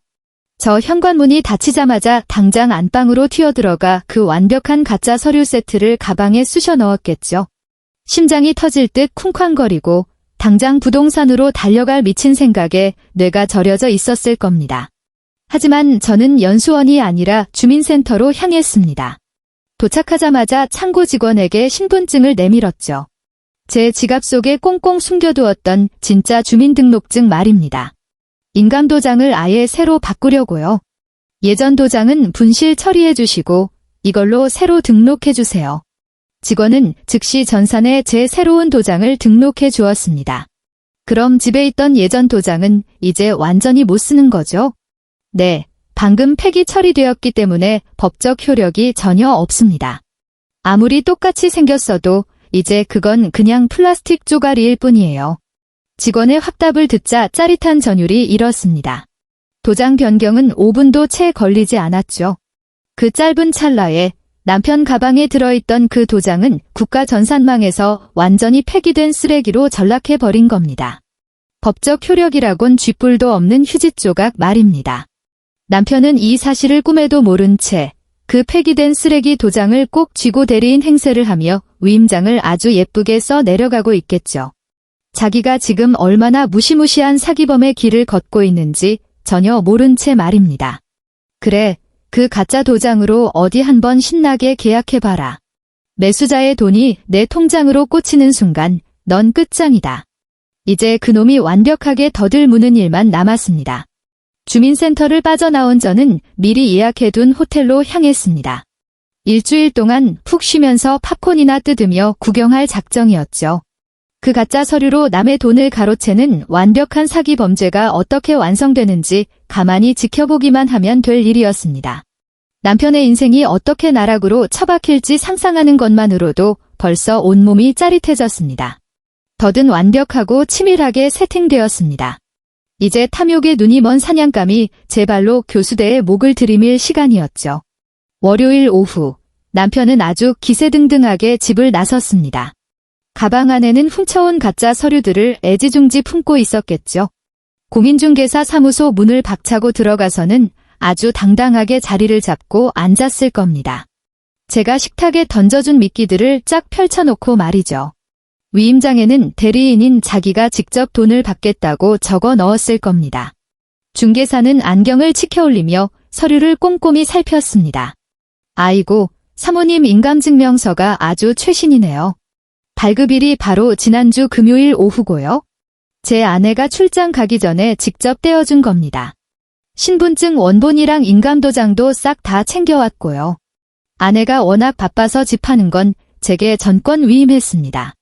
저 현관문이 닫히자마자 당장 안방으로 튀어들어가 그 완벽한 가짜 서류 세트를 가방에 쑤셔 넣었겠죠. 심장이 터질 듯 쿵쾅거리고 당장 부동산으로 달려갈 미친 생각에 뇌가 저려져 있었을 겁니다. 하지만 저는 연수원이 아니라 주민센터로 향했습니다. 도착하자마자 창구 직원에게 신분증을 내밀었죠. 제 지갑 속에 꽁꽁 숨겨두었던 진짜 주민등록증 말입니다. 인감도장을 아예 새로 바꾸려고요. 예전 도장은 분실 처리해주시고 이걸로 새로 등록해주세요. 직원은 즉시 전산에 제 새로운 도장을 등록해 주었습니다. 그럼 집에 있던 예전 도장은 이제 완전히 못 쓰는 거죠? 네, 방금 폐기 처리되었기 때문에 법적 효력이 전혀 없습니다. 아무리 똑같이 생겼어도 이제 그건 그냥 플라스틱 쪼가리일 뿐이에요. 직원의 확답을 듣자 짜릿한 전율이 일었습니다. 도장 변경은 5분도 채 걸리지 않았죠. 그 짧은 찰나에 남편 가방에 들어있던 그 도장은 국가전산망에서 완전히 폐기된 쓰레기로 전락해버린 겁니다. 법적 효력이라곤 쥐뿔도 없는 휴지 조각 말입니다. 남편은 이 사실을 꿈에도 모른 채 그 폐기된 쓰레기 도장을 꼭 쥐고 대리인 행세를 하며 위임장을 아주 예쁘게 써 내려가고 있겠죠. 자기가 지금 얼마나 무시무시한 사기범의 길을 걷고 있는지 전혀 모른 채 말입니다. 그래, 그 가짜 도장으로 어디 한번 신나게 계약해봐라. 매수자의 돈이 내 통장으로 꽂히는 순간 넌 끝장이다. 이제 그놈이 완벽하게 더들무는 일만 남았습니다. 주민센터를 빠져나온 저는 미리 예약해둔 호텔로 향했습니다. 일주일 동안 푹 쉬면서 팝콘이나 뜯으며 구경할 작정이었죠. 그 가짜 서류로 남의 돈을 가로채는 완벽한 사기 범죄가 어떻게 완성되는지 가만히 지켜보기만 하면 될 일이었습니다. 남편의 인생이 어떻게 나락으로 처박힐지 상상하는 것만으로도 벌써 온몸이 짜릿해졌습니다. 더든 완벽하고 치밀하게 세팅되었습니다. 이제 탐욕의 눈이 먼 사냥감이 제 발로 교수대에 목을 들이밀 시간이었죠. 월요일 오후, 남편은 아주 기세등등하게 집을 나섰습니다. 가방 안에는 훔쳐온 가짜 서류들을 애지중지 품고 있었겠죠. 공인중개사 사무소 문을 박차고 들어가서는 아주 당당하게 자리를 잡고 앉았을 겁니다. 제가 식탁에 던져준 미끼들을 쫙 펼쳐놓고 말이죠. 위임장에는 대리인인 자기가 직접 돈을 받겠다고 적어 넣었을 겁니다. 중개사는 안경을 치켜올리며 서류를 꼼꼼히 살폈습니다. 아이고, 사모님 인감증명서가 아주 최신이네요. 발급일이 바로 지난주 금요일 오후고요. 제 아내가 출장 가기 전에 직접 떼어준 겁니다. 신분증 원본이랑 인감도장도 싹 다 챙겨왔고요. 아내가 워낙 바빠서 집하는 건 제게 전권 위임했습니다.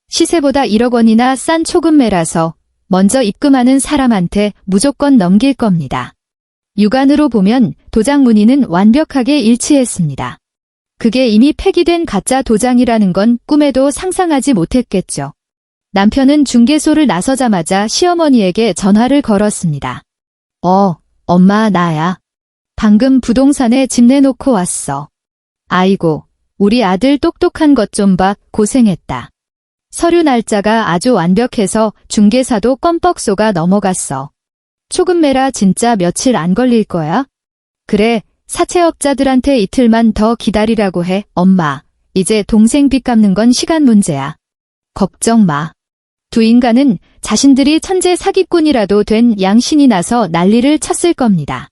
시세보다 1억 원이나 싼 초급매라서 먼저 입금하는 사람한테 무조건 넘길 겁니다. 육안으로 보면 도장 무늬는 완벽하게 일치했습니다. 그게 이미 폐기된 가짜 도장이라는 건 꿈에도 상상하지 못했겠죠. 남편은 중개소를 나서자마자 시어머니에게 전화를 걸었습니다. 엄마 나야. 방금 부동산에 집 내놓고 왔어. 아이고, 우리 아들 똑똑한 것 좀 봐, 고생했다. 서류 날짜가 아주 완벽해서 중개사도 껌뻑 속아 넘어갔어. 초급매라 진짜 며칠 안 걸릴 거야? 그래, 사채업자들한테 이틀만 더 기다리라고 해. 엄마, 이제 동생 빚 갚는 건 시간 문제야. 걱정 마. 두 인간은 자신들이 천재 사기꾼이라도 된 양신이 나서 난리를 쳤을 겁니다.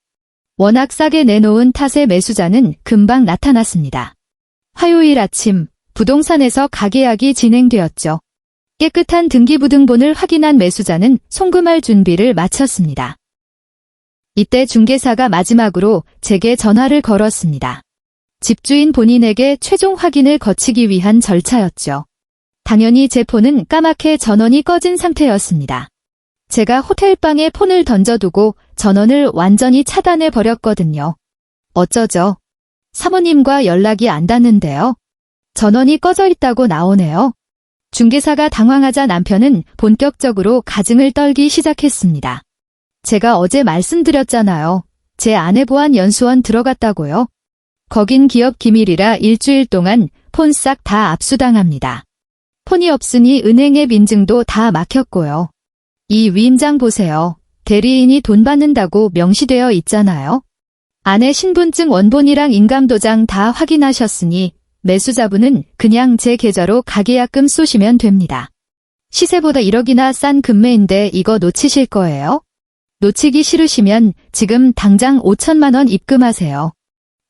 워낙 싸게 내놓은 탓에 매수자는 금방 나타났습니다. 화요일 아침, 부동산에서 가계약이 진행되었죠. 깨끗한 등기부등본을 확인한 매수자는 송금할 준비를 마쳤습니다. 이때 중개사가 마지막으로 제게 전화를 걸었습니다. 집주인 본인에게 최종 확인을 거치기 위한 절차였죠. 당연히 제 폰은 까맣게 전원이 꺼진 상태였습니다. 제가 호텔방에 폰을 던져두고 전원을 완전히 차단해버렸거든요. 어쩌죠? 사모님과 연락이 안 닿는데요. 전원이 꺼져 있다고 나오네요. 중개사가 당황하자 남편은 본격적으로 가증을 떨기 시작했습니다. 제가 어제 말씀드렸잖아요. 제 아내 보안 연수원 들어갔다고요. 거긴 기업 기밀이라 일주일 동안 폰 싹 다 압수당합니다. 폰이 없으니 은행 앱 인증도 다 막혔고요. 이 위임장 보세요. 대리인이 돈 받는다고 명시되어 있잖아요. 아내 신분증 원본이랑 인감도장 다 확인하셨으니 매수자분은 그냥 제 계좌로 가계약금 쏘시면 됩니다. 시세보다 1억이나 싼 금매인데 이거 놓치실 거예요? 놓치기 싫으시면 지금 당장 5천만 원 입금하세요.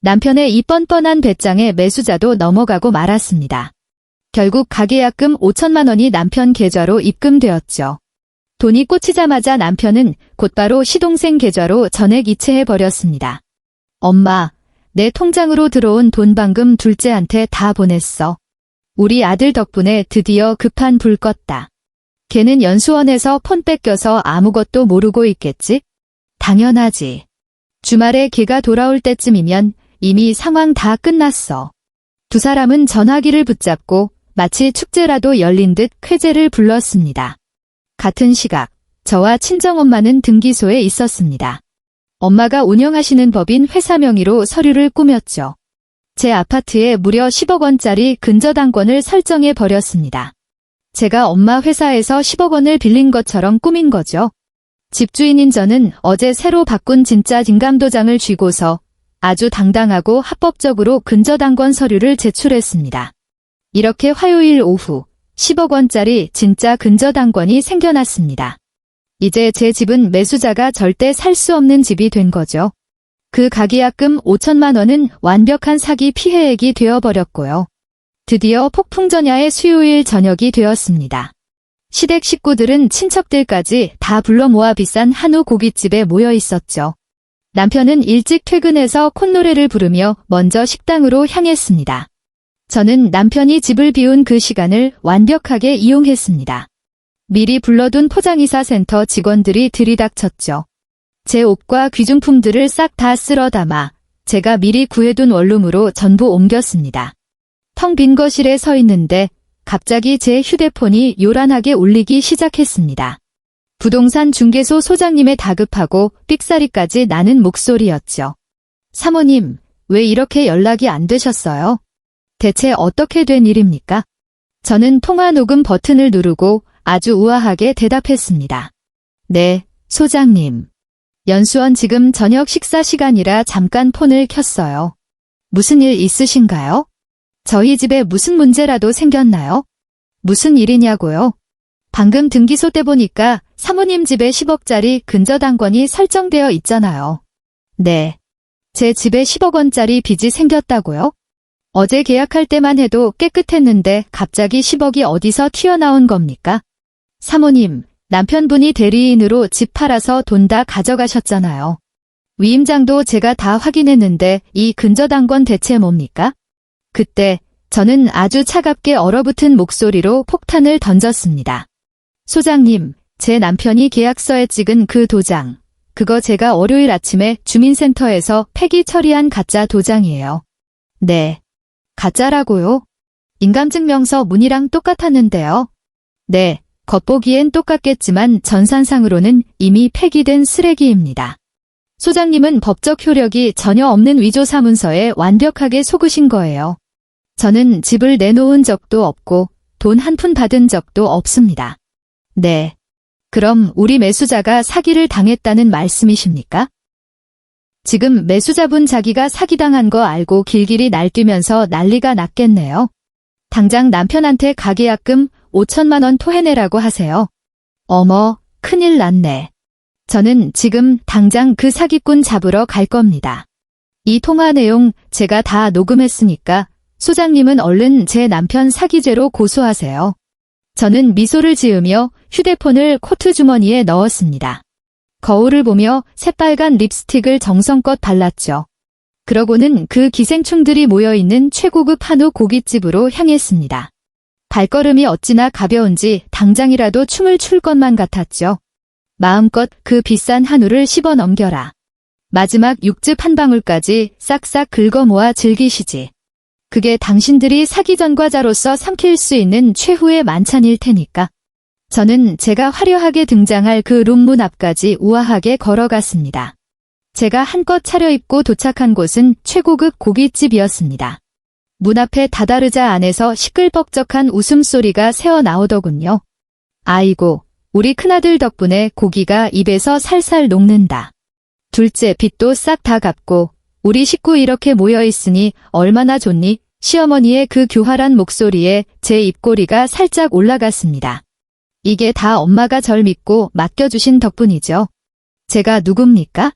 남편의 이 뻔뻔한 배짱에 매수자도 넘어가고 말았습니다. 결국 가계약금 5천만 원이 남편 계좌로 입금되었죠. 돈이 꽂히자마자 남편은 곧바로 시동생 계좌로 전액 이체해버렸습니다. 엄마, 내 통장으로 들어온 돈 방금 둘째한테 다 보냈어. 우리 아들 덕분에 드디어 급한 불 껐다. 걔는 연수원에서 폰 뺏겨서 아무것도 모르고 있겠지? 당연하지. 주말에 걔가 돌아올 때쯤이면 이미 상황 다 끝났어. 두 사람은 전화기를 붙잡고 마치 축제라도 열린 듯 쾌재를 불렀습니다. 같은 시각, 저와 친정엄마는 등기소에 있었습니다. 엄마가 운영하시는 법인 회사 명의로 서류를 꾸몄죠. 제 아파트에 무려 10억 원짜리 근저당권을 설정해 버렸습니다. 제가 엄마 회사에서 10억 원을 빌린 것처럼 꾸민 거죠. 집주인인 저는 어제 새로 바꾼 진짜 인감도장을 쥐고서 아주 당당하고 합법적으로 근저당권 서류를 제출했습니다. 이렇게 화요일 오후 10억 원짜리 진짜 근저당권이 생겨났습니다. 이제 제 집은 매수자가 절대 살 수 없는 집이 된 거죠. 그 가계약금 5천만 원은 완벽한 사기 피해액이 되어버렸고요. 드디어 폭풍전야의 수요일 저녁이 되었습니다. 시댁 식구들은 친척들까지 다 불러 모아 비싼 한우 고깃집에 모여 있었죠. 남편은 일찍 퇴근해서 콧노래를 부르며 먼저 식당으로 향했습니다. 저는 남편이 집을 비운 그 시간을 완벽하게 이용했습니다. 미리 불러둔 포장이사 센터 직원들이 들이닥쳤죠. 제 옷과 귀중품들을 싹 다 쓸어 담아 제가 미리 구해둔 원룸으로 전부 옮겼습니다. 텅 빈 거실에 서 있는데 갑자기 제 휴대폰이 요란하게 울리기 시작했습니다. 부동산 중개소 소장님의 다급하고 삑사리까지 나는 목소리였죠. 사모님, 왜 이렇게 연락이 안 되셨어요? 대체 어떻게 된 일입니까? 저는 통화 녹음 버튼을 누르고 아주 우아하게 대답했습니다. 네, 소장님. 연수원 지금 저녁 식사 시간이라 잠깐 폰을 켰어요. 무슨 일 있으신가요? 저희 집에 무슨 문제라도 생겼나요? 무슨 일이냐고요? 방금 등기소 때 보니까 사모님 집에 10억짜리 근저당권이 설정되어 있잖아요. 네. 제 집에 10억 원짜리 빚이 생겼다고요? 어제 계약할 때만 해도 깨끗했는데 갑자기 10억이 어디서 튀어나온 겁니까? 사모님, 남편분이 대리인으로 집 팔아서 돈 다 가져가셨잖아요. 위임장도 제가 다 확인했는데 이 근저당권 대체 뭡니까? 그때 저는 아주 차갑게 얼어붙은 목소리로 폭탄을 던졌습니다. 소장님, 제 남편이 계약서에 찍은 그 도장, 그거 제가 월요일 아침에 주민센터에서 폐기 처리한 가짜 도장이에요. 네. 가짜라고요? 인감증명서 문이랑 똑같았는데요. 네, 겉보기엔 똑같겠지만 전산상으로는 이미 폐기된 쓰레기입니다. 소장님은 법적 효력이 전혀 없는 위조사문서에 완벽하게 속으신 거예요. 저는 집을 내놓은 적도 없고 돈 한 푼 받은 적도 없습니다. 네. 그럼 우리 매수자가 사기를 당했다는 말씀이십니까? 지금 매수자분 자기가 사기당한 거 알고 길길이 날뛰면서 난리가 났겠네요. 당장 남편한테 가계약금 5천만 원 토해내라고 하세요. 어머, 큰일 났네. 저는 지금 당장 그 사기꾼 잡으러 갈 겁니다. 이 통화 내용 제가 다 녹음했으니까 소장님은 얼른 제 남편 사기죄로 고소하세요. 저는 미소를 지으며 휴대폰을 코트 주머니에 넣었습니다. 거울을 보며 새빨간 립스틱을 정성껏 발랐죠. 그러고는 그 기생충들이 모여있는 최고급 한우 고깃집으로 향했습니다. 발걸음이 어찌나 가벼운지 당장이라도 춤을 출 것만 같았죠. 마음껏 그 비싼 한우를 씹어 넘겨라. 마지막 육즙 한 방울까지 싹싹 긁어 모아 즐기시지. 그게 당신들이 사기전과자로서 삼킬 수 있는 최후의 만찬일 테니까. 저는 제가 화려하게 등장할 그 룸문 앞까지 우아하게 걸어갔습니다. 제가 한껏 차려입고 도착한 곳은 최고급 고깃집이었습니다. 문 앞에 다다르자 안에서 시끌벅적한 웃음소리가 새어나오더군요. 아이고, 우리 큰아들 덕분에 고기가 입에서 살살 녹는다. 둘째 빚도 싹 다 갚고 우리 식구 이렇게 모여있으니 얼마나 좋니? 시어머니의 그 교활한 목소리에 제 입꼬리가 살짝 올라갔습니다. 이게 다 엄마가 절 믿고 맡겨주신 덕분이죠. 제가 누굽니까?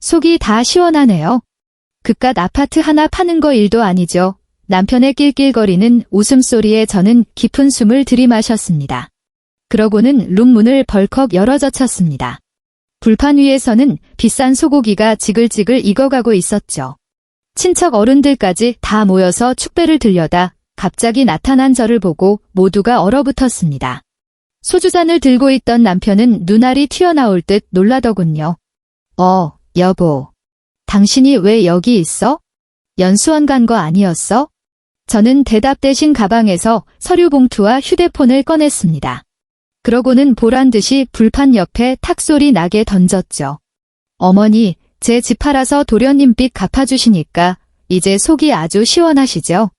속이 다 시원하네요. 그깟 아파트 하나 파는 거 일도 아니죠. 남편의 낄낄거리는 웃음소리에 저는 깊은 숨을 들이마셨습니다. 그러고는 룸문을 벌컥 열어젖혔습니다. 불판 위에서는 비싼 소고기가 지글지글 익어가고 있었죠. 친척 어른들까지 다 모여서 축배를 들여다 갑자기 나타난 저를 보고 모두가 얼어붙었습니다. 소주잔을 들고 있던 남편은 눈알이 튀어나올 듯 놀라더군요. 여보. 당신이 왜 여기 있어? 연수원 간 거 아니었어? 저는 대답 대신 가방에서 서류 봉투와 휴대폰을 꺼냈습니다. 그러고는 보란듯이 불판 옆에 탁 소리 나게 던졌죠. 어머니, 제 집 팔아서 도련님 빚 갚아주시니까 이제 속이 아주 시원하시죠?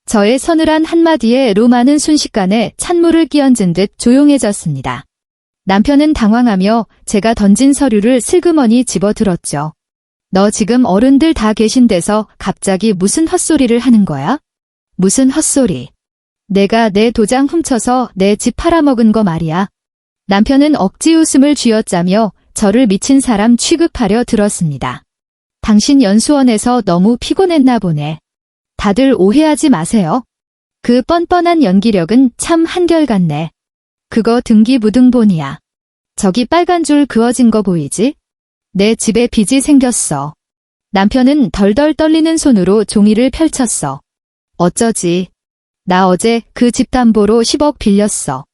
저의 서늘한 한마디에 로마는 순식간에 찬물을 끼얹은 듯 조용해졌습니다. 남편은 당황하며 제가 던진 서류를 슬그머니 집어들었죠. 너 지금 어른들 다 계신 데서 갑자기 무슨 헛소리를 하는 거야? 무슨 헛소리? 내가 내 도장 훔쳐서 내 집 팔아먹은 거 말이야. 남편은 억지 웃음을 쥐어짜며 저를 미친 사람 취급하려 들었습니다. 당신 연수원에서 너무 피곤했나 보네. 다들 오해하지 마세요. 그 뻔뻔한 연기력은 참 한결같네. 그거 등기부등본이야. 저기 빨간 줄 그어진 거 보이지? 내 집에 빚이 생겼어. 남편은 덜덜 떨리는 손으로 종이를 펼쳤어. 어쩌지? 나 어제 그 집 담보로 10억 빌렸어.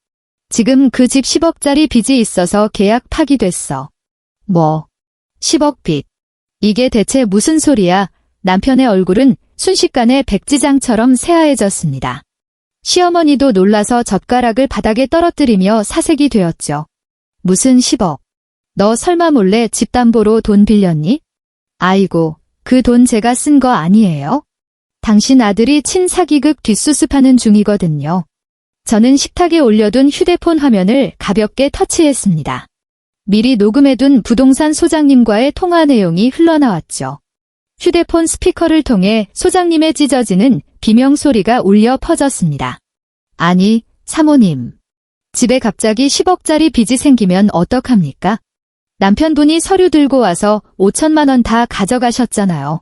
지금 그 집 10억짜리 빚이 있어서 계약 파기됐어. 뭐? 10억 빚. 이게 대체 무슨 소리야? 남편의 얼굴은 순식간에 백지장처럼 새하얘졌습니다. 시어머니도 놀라서 젓가락을 바닥에 떨어뜨리며 사색이 되었죠. 무슨 10억? 너 설마 몰래 집 담보로 돈 빌렸니? 아이고, 그 돈 제가 쓴 거 아니에요? 당신 아들이 친사기극 뒷수습하는 중이거든요. 저는 식탁에 올려둔 휴대폰 화면을 가볍게 터치했습니다. 미리 녹음해둔 부동산 소장님과의 통화 내용이 흘러나왔죠. 휴대폰 스피커를 통해 소장님의 찢어지는 비명소리가 울려 퍼졌습니다. 아니, 사모님. 집에 갑자기 10억짜리 빚이 생기면 어떡합니까? 남편분이 서류 들고 와서 5천만 원 다 가져가셨잖아요.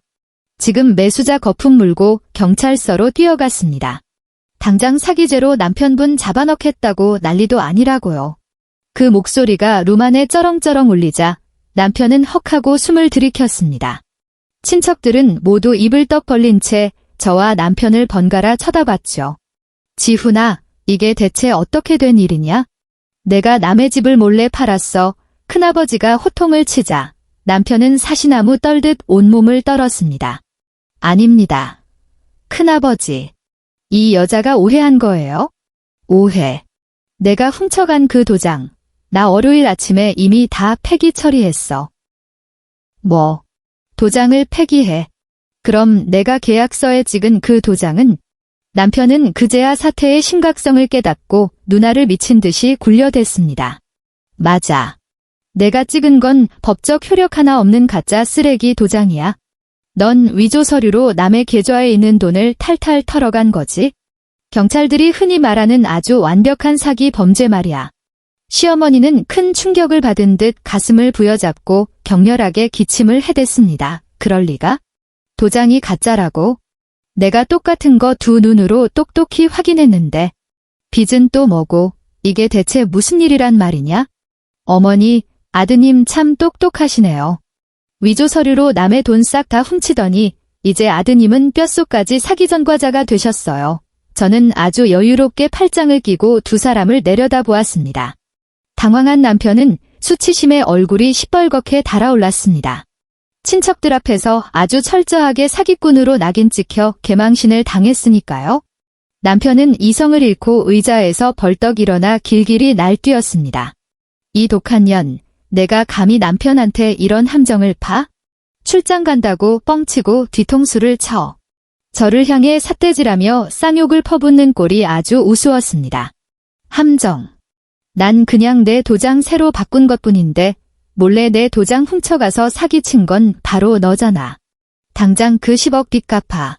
지금 매수자 거품 물고 경찰서로 뛰어갔습니다. 당장 사기죄로 남편분 잡아넣겠다고 난리도 아니라고요. 그 목소리가 룸 안에 쩌렁쩌렁 울리자 남편은 헉하고 숨을 들이켰습니다. 친척들은 모두 입을 떡 벌린 채 저와 남편을 번갈아 쳐다봤죠. 지훈아, 이게 대체 어떻게 된 일이냐? 내가 남의 집을 몰래 팔았어. 큰아버지가 호통을 치자 남편은 사시나무 떨듯 온몸을 떨었습니다. 아닙니다. 큰아버지. 이 여자가 오해한 거예요? 오해. 내가 훔쳐간 그 도장. 나 월요일 아침에 이미 다 폐기 처리했어. 뭐? 도장을 폐기해. 그럼 내가 계약서에 찍은 그 도장은? 남편은 그제야 사태의 심각성을 깨닫고 눈알을 미친 듯이 굴려댔습니다. 맞아. 내가 찍은 건 법적 효력 하나 없는 가짜 쓰레기 도장이야. 넌 위조 서류로 남의 계좌에 있는 돈을 탈탈 털어간 거지. 경찰들이 흔히 말하는 아주 완벽한 사기 범죄 말이야. 시어머니는 큰 충격을 받은 듯 가슴을 부여잡고 격렬하게 기침을 해댔습니다. 그럴 리가? 도장이 가짜라고? 내가 똑같은 거 두 눈으로 똑똑히 확인했는데. 빚은 또 뭐고 이게 대체 무슨 일이란 말이냐? 어머니, 아드님 참 똑똑하시네요. 위조 서류로 남의 돈 싹 다 훔치더니 이제 아드님은 뼛속까지 사기 전과자가 되셨어요. 저는 아주 여유롭게 팔짱을 끼고 두 사람을 내려다보았습니다. 당황한 남편은 수치심에 얼굴이 시뻘겋게 달아올랐습니다. 친척들 앞에서 아주 철저하게 사기꾼으로 낙인 찍혀 개망신을 당했으니까요. 남편은 이성을 잃고 의자에서 벌떡 일어나 길길이 날뛰었습니다. 이 독한 년, 내가 감히 남편한테 이런 함정을 파? 출장 간다고 뻥치고 뒤통수를 쳐. 저를 향해 삿대질하며 쌍욕을 퍼붓는 꼴이 아주 우스웠습니다. 함정. 난 그냥 내 도장 새로 바꾼 것뿐인데 몰래 내 도장 훔쳐가서 사기친 건 바로 너잖아. 당장 그 10억 빚 갚아.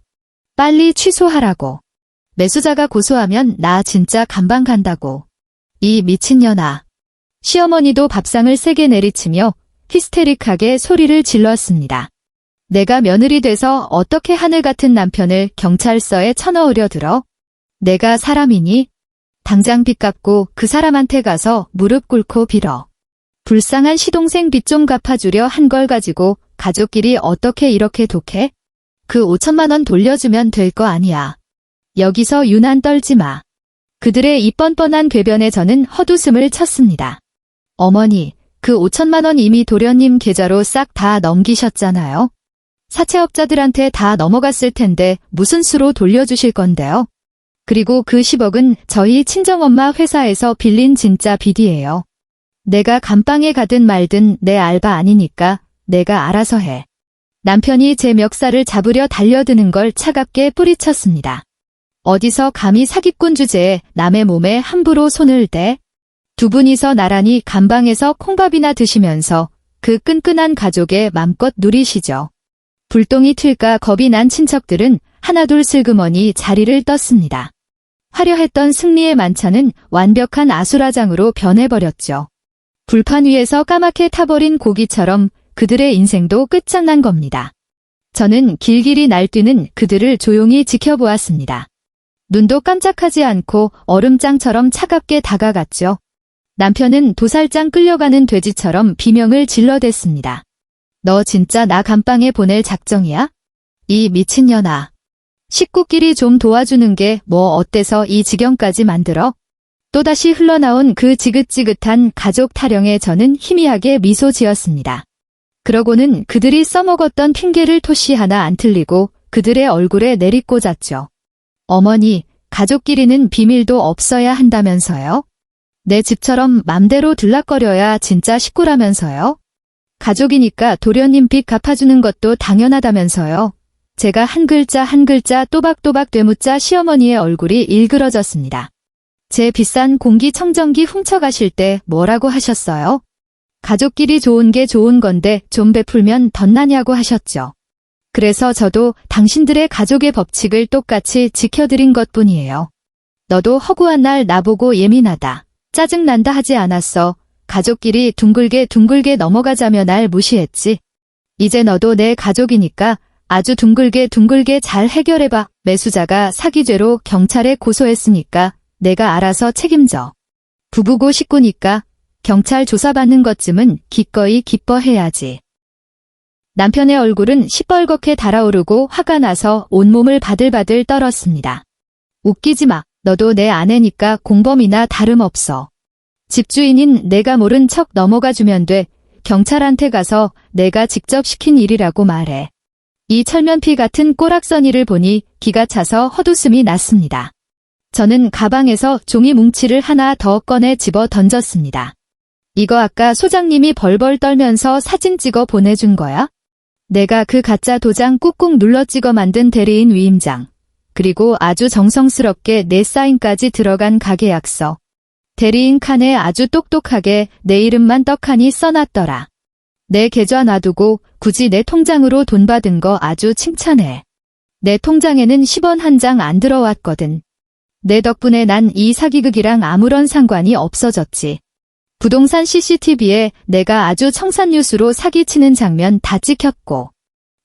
빨리 취소하라고. 매수자가 고소하면 나 진짜 감방 간다고. 이 미친년아. 시어머니도 밥상을 세게 내리치며 히스테릭하게 소리를 질렀습니다. 내가 며느리 돼서 어떻게 하늘 같은 남편을 경찰서에 쳐넣으려 들어? 내가 사람이니? 당장 빚 갚고 그 사람한테 가서 무릎 꿇고 빌어. 불쌍한 시동생 빚 좀 갚아주려 한 걸 가지고 가족끼리 어떻게 이렇게 독해? 그 5천만 원 돌려주면 될 거 아니야. 여기서 유난 떨지 마. 그들의 이 뻔뻔한 궤변에 저는 헛웃음을 쳤습니다. 어머니, 그 5천만 원 이미 도련님 계좌로 싹 다 넘기셨잖아요. 사채업자들한테 다 넘어갔을 텐데 무슨 수로 돌려주실 건데요? 그리고 그 10억은 저희 친정엄마 회사에서 빌린 진짜 빚이에요. 내가 감방에 가든 말든 내 알바 아니니까 내가 알아서 해. 남편이 제 멱살을 잡으려 달려드는 걸 차갑게 뿌리쳤습니다. 어디서 감히 사기꾼 주제에 남의 몸에 함부로 손을 대? 두 분이서 나란히 감방에서 콩밥이나 드시면서 그 끈끈한 가족의 맘껏 누리시죠. 불똥이 튈까 겁이 난 친척들은 하나둘 슬그머니 자리를 떴습니다. 화려했던 승리의 만찬은 완벽한 아수라장으로 변해버렸죠. 불판 위에서 까맣게 타버린 고기처럼 그들의 인생도 끝장난 겁니다. 저는 길길이 날뛰는 그들을 조용히 지켜보았습니다. 눈도 깜짝하지 않고 얼음장처럼 차갑게 다가갔죠. 남편은 도살장 끌려가는 돼지처럼 비명을 질러댔습니다. 너 진짜 나 감방에 보낼 작정이야? 이 미친년아. 식구끼리 좀 도와주는 게 뭐 어때서 이 지경까지 만들어? 또다시 흘러나온 그 지긋지긋한 가족 타령에 저는 희미하게 미소 지었습니다. 그러고는 그들이 써먹었던 핑계를 토시 하나 안 틀리고 그들의 얼굴에 내리꽂았죠. 어머니, 가족끼리는 비밀도 없어야 한다면서요? 내 집처럼 맘대로 들락거려야 진짜 식구라면서요? 가족이니까 도련님 빚 갚아주는 것도 당연하다면서요? 제가 한 글자 한 글자 또박또박 되묻자 시어머니의 얼굴이 일그러졌습니다. 제 비싼 공기청정기 훔쳐가실 때 뭐라고 하셨어요? 가족끼리 좋은 게 좋은 건데 좀 베풀면 덧나냐고 하셨죠. 그래서 저도 당신들의 가족의 법칙을 똑같이 지켜드린 것뿐이에요. 너도 허구한 날 나보고 예민하다, 짜증난다 하지 않았어. 가족끼리 둥글게 넘어가자며 날 무시했지. 이제 너도 내 가족이니까 아주 둥글게 잘 해결해봐. 매수자가 사기죄로 경찰에 고소했으니까 내가 알아서 책임져. 부부고 식구니까 경찰 조사받는 것쯤은 기꺼이 기뻐해야지. 남편의 얼굴은 시뻘겋게 달아오르고 화가 나서 온몸을 바들바들 떨었습니다. 웃기지 마. 너도 내 아내니까 공범이나 다름없어. 집주인인 내가 모른 척 넘어가주면 돼. 경찰한테 가서 내가 직접 시킨 일이라고 말해. 이 철면피 같은 꼬락서니를 보니 기가 차서 헛웃음이 났습니다. 저는 가방에서 종이 뭉치를 하나 더 꺼내 집어 던졌습니다. 이거 아까 소장님이 벌벌 떨면서 사진 찍어 보내준 거야? 내가 그 가짜 도장 꾹꾹 눌러 찍어 만든 대리인 위임장. 그리고 아주 정성스럽게 내 사인까지 들어간 가계약서. 대리인 칸에 아주 똑똑하게 내 이름만 떡하니 써놨더라. 내 계좌 놔두고 굳이 내 통장으로 돈 받은 거 아주 칭찬해. 내 통장에는 10원 한 장 안 들어왔거든. 내 덕분에 난 이 사기극이랑 아무런 상관이 없어졌지. 부동산 CCTV에 내가 아주 청산유수로 사기치는 장면 다 찍혔고,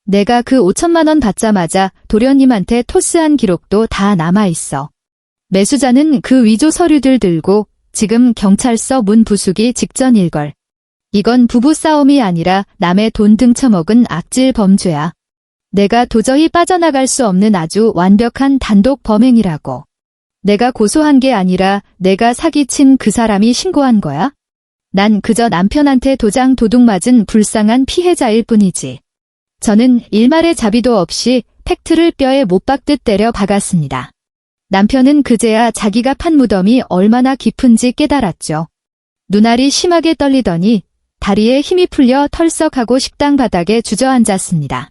내가 그 5천만 원 받자마자 도련님한테 토스한 기록도 다 남아있어. 매수자는 그 위조 서류들 들고 지금 경찰서 문 부수기 직전일걸. 이건 부부싸움이 아니라 남의 돈 등쳐먹은 악질 범죄야. 내가 도저히 빠져나갈 수 없는 아주 완벽한 단독 범행이라고. 내가 고소한 게 아니라 내가 사기친 그 사람이 신고한 거야? 난 그저 남편한테 도장 도둑 맞은 불쌍한 피해자일 뿐이지. 저는 일말의 자비도 없이 팩트를 뼈에 못 박듯 때려 박았습니다. 남편은 그제야 자기가 판 무덤이 얼마나 깊은지 깨달았죠. 눈알이 심하게 떨리더니 다리에 힘이 풀려 털썩하고 식당 바닥에 주저앉았습니다.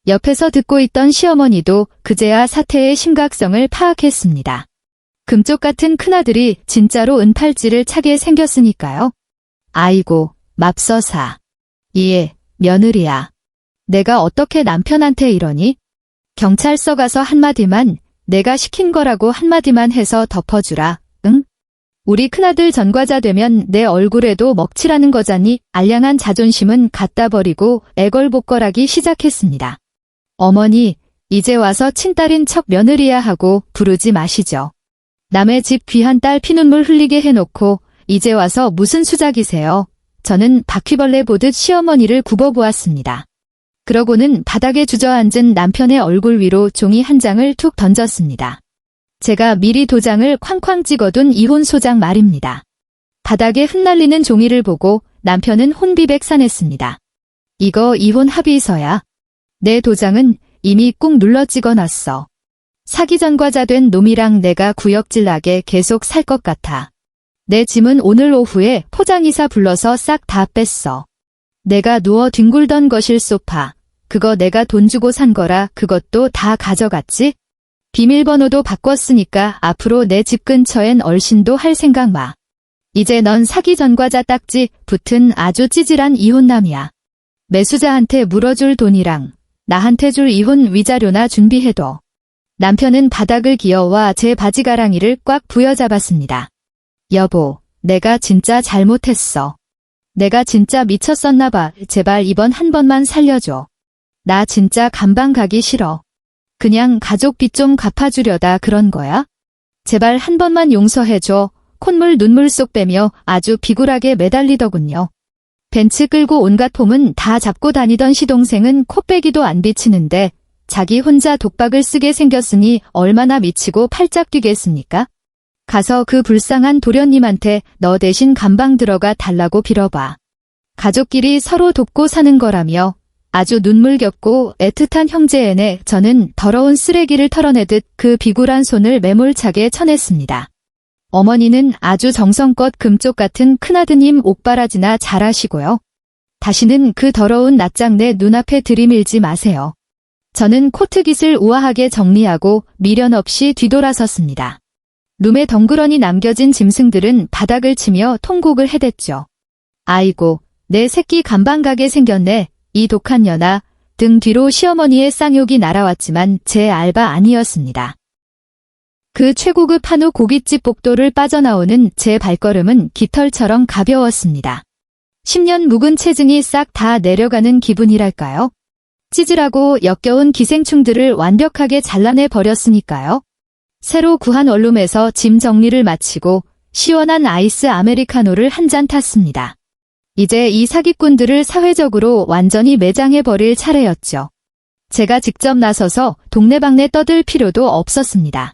옆에서 듣고 있던 시어머니도 그제야 사태의 심각성을 파악했습니다. 금쪽 같은 큰아들이 진짜로 은팔찌를 차게 생겼으니까요. 아이고, 맙서사. 예, 며느리야. 내가 어떻게 남편한테 이러니? 경찰서 가서 한마디만, 내가 시킨 거라고 한마디만 해서 덮어주라, 응? 우리 큰아들 전과자 되면 내 얼굴에도 먹칠하는 거잖니. 알량한 자존심은 갖다 버리고 애걸복걸하기 시작했습니다. 어머니, 이제 와서 친딸인 척 며느리야 하고 부르지 마시죠. 남의 집 귀한 딸 피눈물 흘리게 해놓고 이제 와서 무슨 수작이세요? 저는 바퀴벌레 보듯 시어머니를 굽어보았습니다. 그러고는 바닥에 주저앉은 남편의 얼굴 위로 종이 한 장을 툭 던졌습니다. 제가 미리 도장을 쾅쾅 찍어둔 이혼 소장 말입니다. 바닥에 흩날리는 종이를 보고 남편은 혼비백산했습니다. 이거 이혼 합의서야. 내 도장은 이미 꾹 눌러 찍어놨어. 사기 전과자 된 놈이랑 내가 구역질나게 계속 살 것 같아. 내 짐은 오늘 오후에 포장이사 불러서 싹 다 뺐어. 내가 누워 뒹굴던 거실 소파, 그거 내가 돈 주고 산 거라 그것도 다 가져갔지? 비밀번호도 바꿨으니까 앞으로 내 집 근처엔 얼씬도 할 생각 마. 이제 넌 사기 전과자 딱지 붙은 아주 찌질한 이혼남이야. 매수자한테 물어줄 돈이랑 나한테 줄 이혼 위자료나 준비해둬. 남편은 바닥을 기어와 제 바지가랑이를 꽉 부여잡았습니다. 여보, 내가 진짜 잘못했어. 내가 진짜 미쳤었나 봐. 제발 이번 한 번만 살려줘. 나 진짜 감방 가기 싫어. 그냥 가족 빚 좀 갚아주려다 그런 거야? 제발 한 번만 용서해줘. 콧물 눈물 쏙 빼며 아주 비굴하게 매달리더군요. 벤츠 끌고 온갖 폼은 다 잡고 다니던 시동생은 코빼기도 안 비치는데 자기 혼자 독박을 쓰게 생겼으니 얼마나 미치고 팔짝 뛰겠습니까? 가서 그 불쌍한 도련님한테 너 대신 감방 들어가 달라고 빌어봐. 가족끼리 서로 돕고 사는 거라며 아주 눈물겹고 애틋한 형제애네 저는 더러운 쓰레기를 털어내듯 그 비굴한 손을 매몰차게 쳐냈습니다. 어머니는 아주 정성껏 금쪽 같은 큰아드님 옥바라지나 잘하시고요. 다시는 그 더러운 낯장 내 눈앞에 들이밀지 마세요. 저는 코트깃을 우아하게 정리하고 미련 없이 뒤돌아섰습니다. 룸에 덩그러니 남겨진 짐승들은 바닥을 치며 통곡을 해댔죠. 아이고, 내 새끼 감방 가게 생겼네. 이 독한 년아. 등 뒤로 시어머니의 쌍욕이 날아왔지만 제 알바 아니었습니다. 그 최고급 한우 고깃집 복도를 빠져나오는 제 발걸음은 깃털처럼 가벼웠습니다. 10년 묵은 체증이 싹 다 내려가는 기분이랄까요? 찌질하고 역겨운 기생충들을 완벽하게 잘라내 버렸으니까요. 새로 구한 원룸에서 짐 정리를 마치고 시원한 아이스 아메리카노를 한 잔 탔습니다. 이제 이 사기꾼들을 사회적으로 완전히 매장해버릴 차례였죠. 제가 직접 나서서 동네방네 떠들 필요도 없었습니다.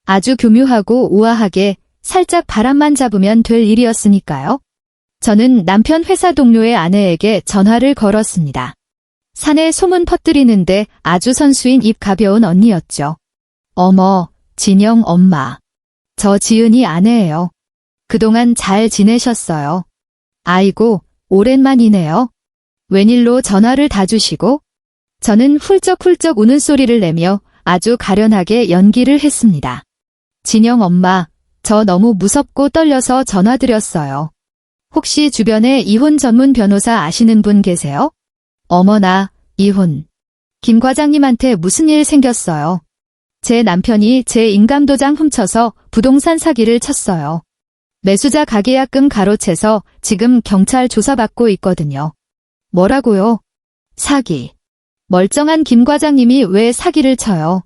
아주 교묘하고 우아하게 살짝 바람만 잡으면 될 일이었으니까요. 저는 남편 회사 동료의 아내에게 전화를 걸었습니다. 사내 소문 퍼뜨리는데 아주 선수인 입 가벼운 언니였죠. 어머, 진영 엄마. 저 지은이 아내예요. 그동안 잘 지내셨어요? 아이고, 오랜만이네요. 웬일로 전화를 다 주시고? 저는 훌쩍훌쩍 우는 소리를 내며 아주 가련하게 연기를 했습니다. 진영 엄마, 저 너무 무섭고 떨려서 전화드렸어요. 혹시 주변에 이혼 전문 변호사 아시는 분 계세요? 어머나, 이혼. 김 과장님한테 무슨 일 생겼어요? 제 남편이 제 인감도장 훔쳐서 부동산 사기를 쳤어요. 매수자 가계약금 가로채서 지금 경찰 조사받고 있거든요. 뭐라고요? 사기. 멀쩡한 김 과장님이 왜 사기를 쳐요?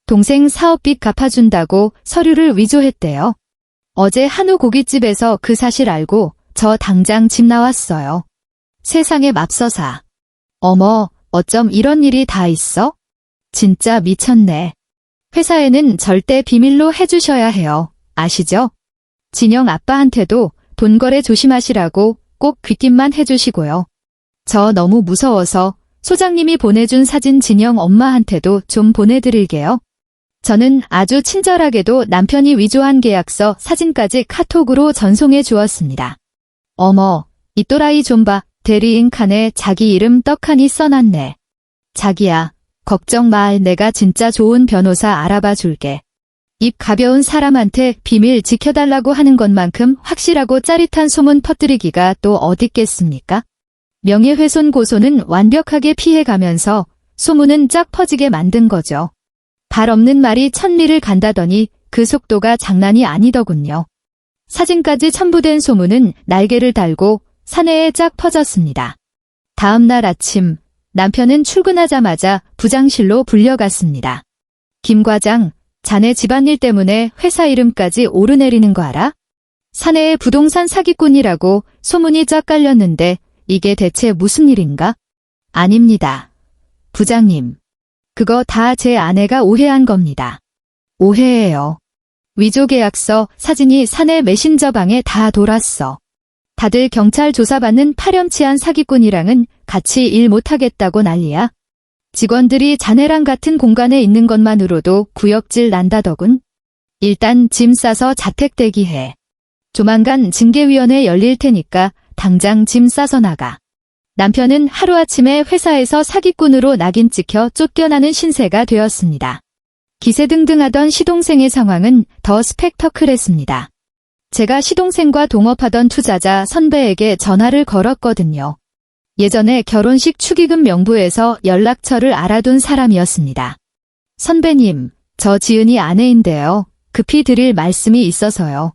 동생 사업빚 갚아준다고 서류를 위조했대요. 어제 한우 고깃집에서 그 사실 알고 저 당장 집 나왔어요. 세상에 맙서사. 어머, 어쩜 이런 일이 다 있어? 진짜 미쳤네. 회사에는 절대 비밀로 해주셔야 해요. 아시죠? 진영 아빠한테도 돈 거래 조심하시라고 꼭 귀띔만 해주시고요. 저 너무 무서워서 소장님이 보내준 사진 진영 엄마한테도 좀 보내드릴게요. 저는 아주 친절하게도 남편이 위조한 계약서 사진까지 카톡으로 전송해 주었습니다. 어머, 이 또라이 좀 봐. 대리인 칸에 자기 이름 떡하니 써놨네. 자기야, 걱정 마. 내가 진짜 좋은 변호사 알아봐 줄게. 입 가벼운 사람한테 비밀 지켜달라고 하는 것만큼 확실하고 짜릿한 소문 퍼뜨리기가 또 어딨겠습니까? 명예훼손 고소는 완벽하게 피해가면서 소문은 쫙 퍼지게 만든 거죠. 발 없는 말이 천리를 간다더니 그 속도가 장난이 아니더군요. 사진까지 첨부된 소문은 날개를 달고 사내에 쫙 퍼졌습니다. 다음 날 아침 남편은 출근하자마자 부장실로 불려갔습니다. 김 과장, 자네 집안일 때문에 회사 이름까지 오르내리는 거 알아? 사내에 부동산 사기꾼이라고 소문이 쫙 깔렸는데 이게 대체 무슨 일인가? 아닙니다. 부장님. 그거 다 제 아내가 오해한 겁니다. 오해예요. 위조 계약서 사진이 사내 메신저방에 다 돌았어. 다들 경찰 조사받는 파렴치한 사기꾼이랑은 같이 일 못하겠다고 난리야. 직원들이 자네랑 같은 공간에 있는 것만으로도 구역질 난다더군. 일단 짐 싸서 자택 대기해. 조만간 징계위원회 열릴 테니까 당장 짐 싸서 나가. 남편은 하루아침에 회사에서 사기꾼으로 낙인 찍혀 쫓겨나는 신세가 되었습니다. 기세등등하던 시동생의 상황은 더 스펙터클했습니다. 제가 시동생과 동업하던 투자자 선배에게 전화를 걸었거든요. 예전에 결혼식 축의금 명부에서 연락처를 알아둔 사람이었습니다. 선배님, 저 지은이 아내인데요. 급히 드릴 말씀이 있어서요.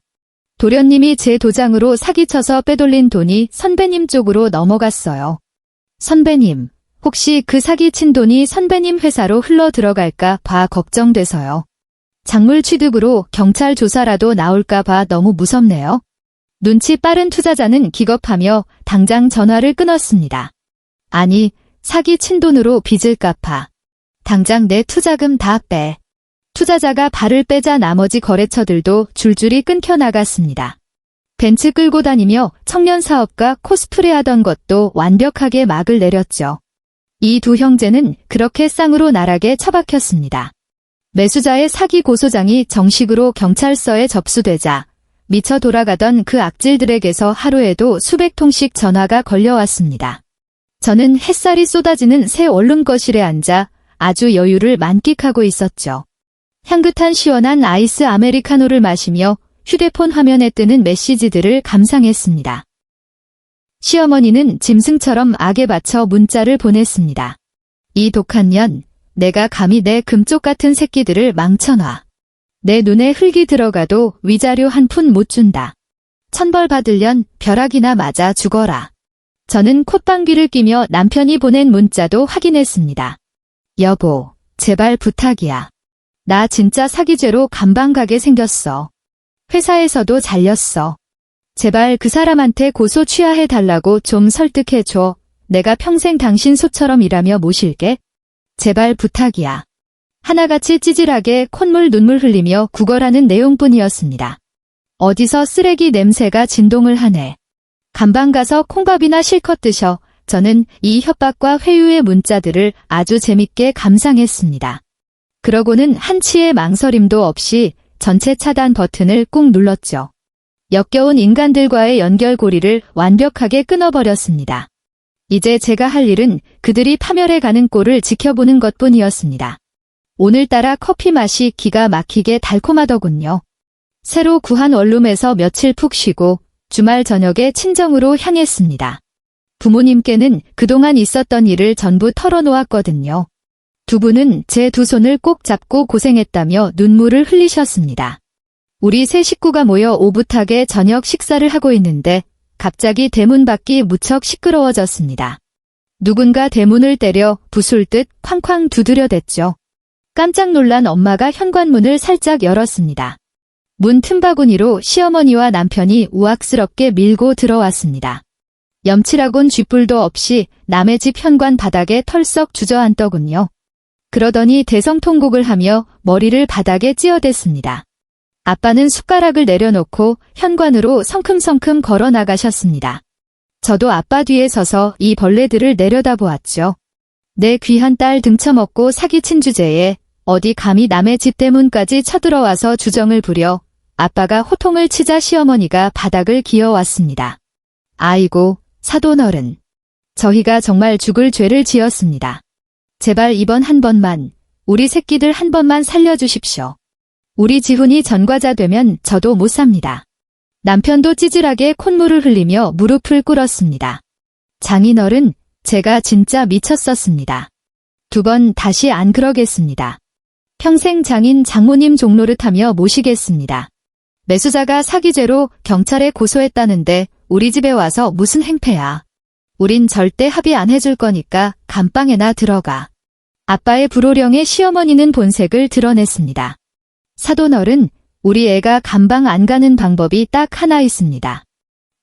도련님이 제 도장으로 사기쳐서 빼돌린 돈이 선배님 쪽으로 넘어갔어요. 선배님, 혹시 그 사기친 돈이 선배님 회사로 흘러 들어갈까 봐 걱정돼서요. 작물 취득으로 경찰 조사라도 나올까 봐 너무 무섭네요. 눈치 빠른 투자자는 기겁하며 당장 전화를 끊었습니다. 아니, 사기친 돈으로 빚을 갚아. 당장 내 투자금 다 빼. 투자자가 발을 빼자 나머지 거래처들도 줄줄이 끊겨 나갔습니다. 벤츠 끌고 다니며 청년 사업가 코스프레 하던 것도 완벽하게 막을 내렸죠. 이 두 형제는 그렇게 쌍으로 나락에 처박혔습니다. 매수자의 사기 고소장이 정식으로 경찰서에 접수되자 미쳐 돌아가던 그 악질들에게서 하루에도 수백 통씩 전화가 걸려왔습니다. 저는 햇살이 쏟아지는 새 원룸 거실에 앉아 아주 여유를 만끽하고 있었죠. 향긋한 시원한 아이스 아메리카노를 마시며 휴대폰 화면에 뜨는 메시지들을 감상했습니다. 시어머니는 짐승처럼 악에 바쳐 문자를 보냈습니다. 이 독한 년, 내가 감히 내 금쪽 같은 새끼들을 망쳐놔. 내 눈에 흙이 들어가도 위자료 한 푼 못 준다. 천벌 받으련 벼락이나 맞아 죽어라. 저는 콧방귀를 뀌며 남편이 보낸 문자도 확인했습니다. 여보, 제발 부탁이야. 나 진짜 사기죄로 감방 가게 생겼어. 회사에서도 잘렸어. 제발 그 사람한테 고소 취하해달라고 좀 설득해줘. 내가 평생 당신 소처럼 일하며 모실게. 제발 부탁이야. 하나같이 찌질하게 콧물 눈물 흘리며 구걸하는 내용뿐이었습니다. 어디서 쓰레기 냄새가 진동을 하네. 감방 가서 콩밥이나 실컷 드셔. 저는 이 협박과 회유의 문자들을 아주 재밌게 감상했습니다. 그러고는 한치의 망설임도 없이 전체 차단 버튼을 꾹 눌렀죠. 역겨운 인간들과의 연결고리를 완벽하게 끊어버렸습니다. 이제 제가 할 일은 그들이 파멸해가는 꼴을 지켜보는 것뿐이었습니다. 오늘따라 커피 맛이 기가 막히게 달콤하더군요. 새로 구한 원룸에서 며칠 푹 쉬고 주말 저녁에 친정으로 향했습니다. 부모님께는 그동안 있었던 일을 전부 털어놓았거든요. 두 분은 제 두 손을 꼭 잡고 고생했다며 눈물을 흘리셨습니다. 우리 세 식구가 모여 오붓하게 저녁 식사를 하고 있는데 갑자기 대문 밖이 무척 시끄러워졌습니다. 누군가 대문을 때려 부술 듯 쾅쾅 두드려댔죠. 깜짝 놀란 엄마가 현관문을 살짝 열었습니다. 문 틈바구니로 시어머니와 남편이 우악스럽게 밀고 들어왔습니다. 염칠하곤 쥐뿔도 없이 남의 집 현관 바닥에 털썩 주저앉더군요. 그러더니 대성통곡을 하며 머리를 바닥에 찧어댔습니다. 아빠는 숟가락을 내려놓고 현관으로 성큼성큼 걸어 나가셨습니다. 저도 아빠 뒤에 서서 이 벌레들을 내려다보았죠. 내 귀한 딸 등쳐먹고 사기친 주제에 어디 감히 남의 집 대문까지 쳐들어와서 주정을 부려 아빠가 호통을 치자 시어머니가 바닥을 기어왔습니다. 아이고, 사돈어른. 저희가 정말 죽을 죄를 지었습니다. 제발 이번 한 번만, 우리 새끼들 한 번만 살려주십시오. 우리 지훈이 전과자 되면 저도 못 삽니다. 남편도 찌질하게 콧물을 흘리며 무릎을 꿇었습니다. 장인어른, 제가 진짜 미쳤었습니다. 두 번 다시 안 그러겠습니다. 평생 장인 장모님 종노릇하며 모시겠습니다. 매수자가 사기죄로 경찰에 고소했다는데 우리 집에 와서 무슨 행패야. 우린 절대 합의 안 해줄 거니까 감방에나 들어가. 아빠의 불호령에 시어머니는 본색을 드러냈습니다. 사돈어른, 우리 애가 감방 안 가는 방법이 딱 하나 있습니다.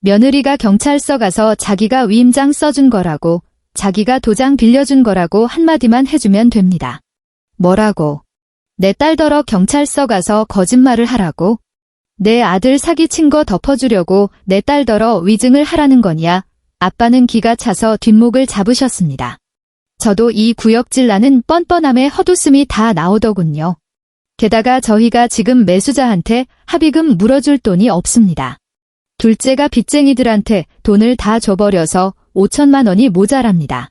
며느리가 경찰서 가서 자기가 위임장 써준 거라고, 자기가 도장 빌려준 거라고 한마디만 해주면 됩니다. 뭐라고? 내 딸더러 경찰서 가서 거짓말을 하라고? 내 아들 사기친 거 덮어주려고 내 딸더러 위증을 하라는 거냐? 아빠는 기가 차서 뒷목을 잡으셨습니다. 저도 이 구역질 나는 뻔뻔함에 헛웃음이 다 나오더군요. 게다가 저희가 지금 매수자한테 합의금 물어줄 돈이 없습니다. 둘째가 빚쟁이들한테 돈을 다 줘버려서 5천만 원이 모자랍니다.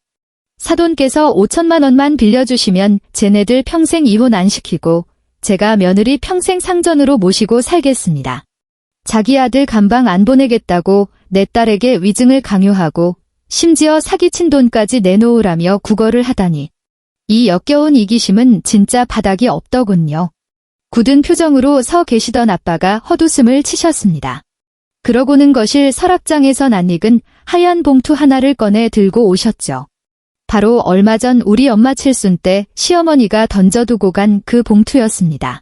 사돈께서 5천만 원만 빌려주시면 쟤네들 평생 이혼 안 시키고 제가 며느리 평생 상전으로 모시고 살겠습니다. 자기 아들 감방 안 보내겠다고 내 딸에게 위증을 강요하고 심지어 사기친 돈까지 내놓으라며 구걸을 하다니. 이 역겨운 이기심은 진짜 바닥이 없더군요. 굳은 표정으로 서 계시던 아빠가 헛웃음을 치셨습니다. 그러고는 거실 서랍장에서 낯익은 하얀 봉투 하나를 꺼내 들고 오셨죠. 바로 얼마 전 우리 엄마 칠순 때 시어머니가 던져두고 간 그 봉투였습니다.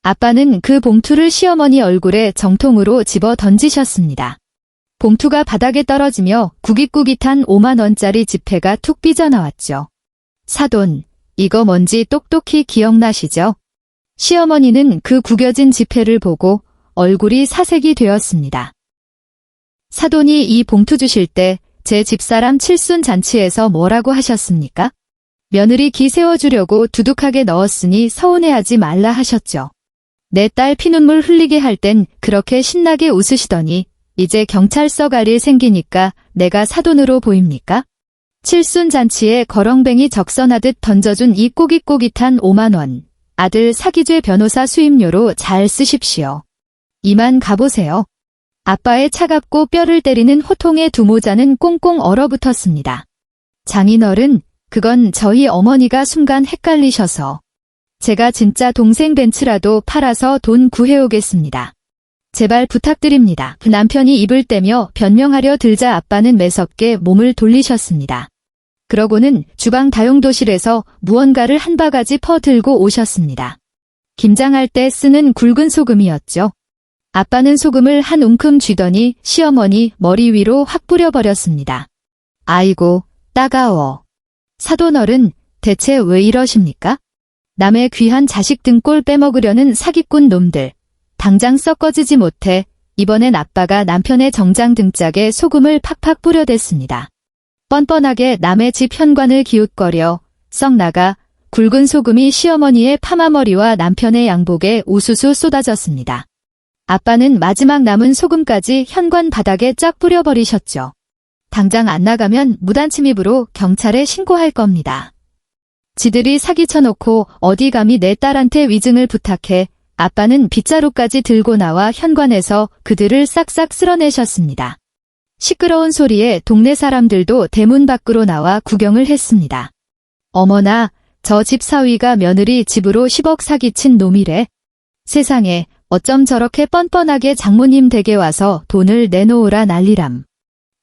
아빠는 그 봉투를 시어머니 얼굴에 정통으로 집어 던지셨습니다. 봉투가 바닥에 떨어지며 구깃구깃한 5만 원짜리 지폐가 툭 삐져나왔죠. 사돈, 이거 뭔지 똑똑히 기억나시죠? 시어머니는 그 구겨진 지폐를 보고 얼굴이 사색이 되었습니다. 사돈이 이 봉투 주실 때 제 집사람 칠순 잔치에서 뭐라고 하셨습니까? 며느리 기 세워주려고 두둑하게 넣었으니 서운해하지 말라 하셨죠. 내 딸 피눈물 흘리게 할 땐 그렇게 신나게 웃으시더니 이제 경찰서 갈 일 생기니까 내가 사돈으로 보입니까? 칠순 잔치에 거렁뱅이 적선하듯 던져준 이 꼬깃꼬깃한 5만 원. 아들 사기죄 변호사 수임료로 잘 쓰십시오. 이만 가보세요. 아빠의 차갑고 뼈를 때리는 호통에 두 모자는 꽁꽁 얼어붙었습니다. 장인어른, 그건 저희 어머니가 순간 헷갈리셔서. 제가 진짜 동생 벤츠라도 팔아서 돈 구해오겠습니다. 제발 부탁드립니다. 남편이 입을 떼며 변명하려 들자 아빠는 매섭게 몸을 돌리셨습니다. 그러고는 주방 다용도실에서 무언가를 한 바가지 퍼 들고 오셨습니다. 김장할 때 쓰는 굵은 소금이었죠. 아빠는 소금을 한 움큼 쥐더니 시어머니 머리 위로 확 뿌려버렸습니다. 아이고, 따가워. 사돈어른, 대체 왜 이러십니까? 남의 귀한 자식 등골 빼먹으려는 사기꾼 놈들. 당장 썩어지지 못해 이번엔 아빠가 남편의 정장 등짝에 소금을 팍팍 뿌려댔습니다. 뻔뻔하게 남의 집 현관을 기웃거려 썩 나가 굵은 소금이 시어머니의 파마머리와 남편의 양복에 우수수 쏟아졌습니다. 아빠는 마지막 남은 소금까지 현관 바닥에 쫙 뿌려버리셨죠. 당장 안 나가면 무단침입으로 경찰에 신고할 겁니다. 지들이 사기쳐놓고 어디 감히 내 딸한테 위증을 부탁해. 아빠는 빗자루까지 들고 나와 현관에서 그들을 싹싹 쓸어내셨습니다. 시끄러운 소리에 동네 사람들도 대문 밖으로 나와 구경을 했습니다. 어머나, 저 집 사위가 며느리 집으로 10억 사기친 놈이래. 세상에, 어쩜 저렇게 뻔뻔하게 장모님 댁에 와서 돈을 내놓으라 난리람.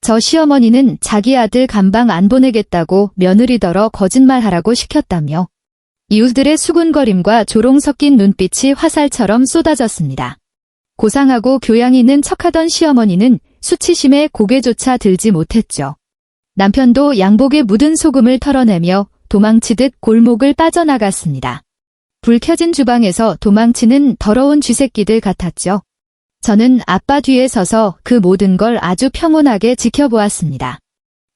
저 시어머니는 자기 아들 감방 안 보내겠다고 며느리더러 거짓말하라고 시켰다며. 이웃들의 수군거림과 조롱 섞인 눈빛이 화살처럼 쏟아졌습니다. 고상하고 교양 있는 척하던 시어머니는 수치심에 고개조차 들지 못했죠. 남편도 양복에 묻은 소금을 털어내며 도망치듯 골목을 빠져나갔습니다. 불 켜진 주방에서 도망치는 더러운 쥐새끼들 같았죠. 저는 아빠 뒤에 서서 그 모든 걸 아주 평온하게 지켜보았습니다.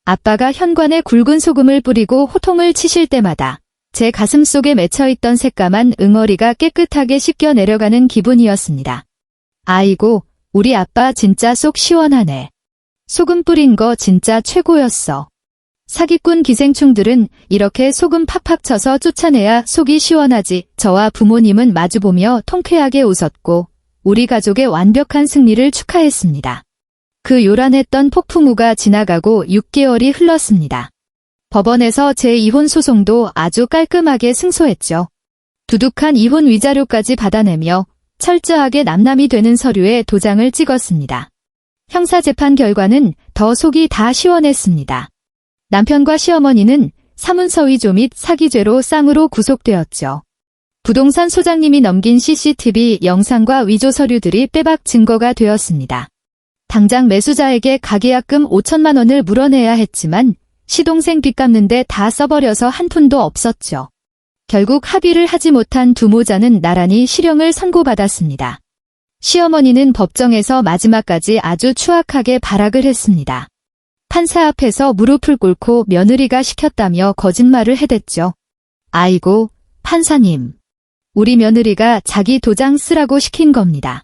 아빠가 현관에 굵은 소금을 뿌리고 호통을 치실 때마다 제 가슴 속에 맺혀있던 새까만 응어리가 깨끗하게 씻겨 내려가는 기분이었습니다. 아이고, 우리 아빠 진짜 속 시원하네. 소금 뿌린 거 진짜 최고였어. 사기꾼 기생충들은 이렇게 소금 팍팍 쳐서 쫓아내야 속이 시원하지. 저와 부모님은 마주보며 통쾌하게 웃었고 우리 가족의 완벽한 승리를 축하했습니다. 그 요란했던 폭풍우가 지나가고 6개월이 흘렀습니다. 법원에서 제2혼 소송도 아주 깔끔하게 승소했죠. 두둑한 이혼 위자료까지 받아내며 철저하게 남남이 되는 서류에 도장을 찍었습니다. 형사재판 결과는 더 속이 다 시원했습니다. 남편과 시어머니는 사문서위조 및 사기죄로 쌍으로 구속되었죠. 부동산 소장님이 넘긴 CCTV 영상과 위조 서류들이 빼박 증거가 되었습니다. 당장 매수자에게 가계약금 5천만 원을 물어내야 했지만 시동생 빚 갚는데 다 써버려서 한 푼도 없었죠. 결국 합의를 하지 못한 두 모자는 나란히 실형을 선고받았습니다. 시어머니는 법정에서 마지막까지 아주 추악하게 발악을 했습니다. 판사 앞에서 무릎을 꿇고 며느리가 시켰다며 거짓말을 해댔죠. 아이고, 판사님. 우리 며느리가 자기 도장 쓰라고 시킨 겁니다.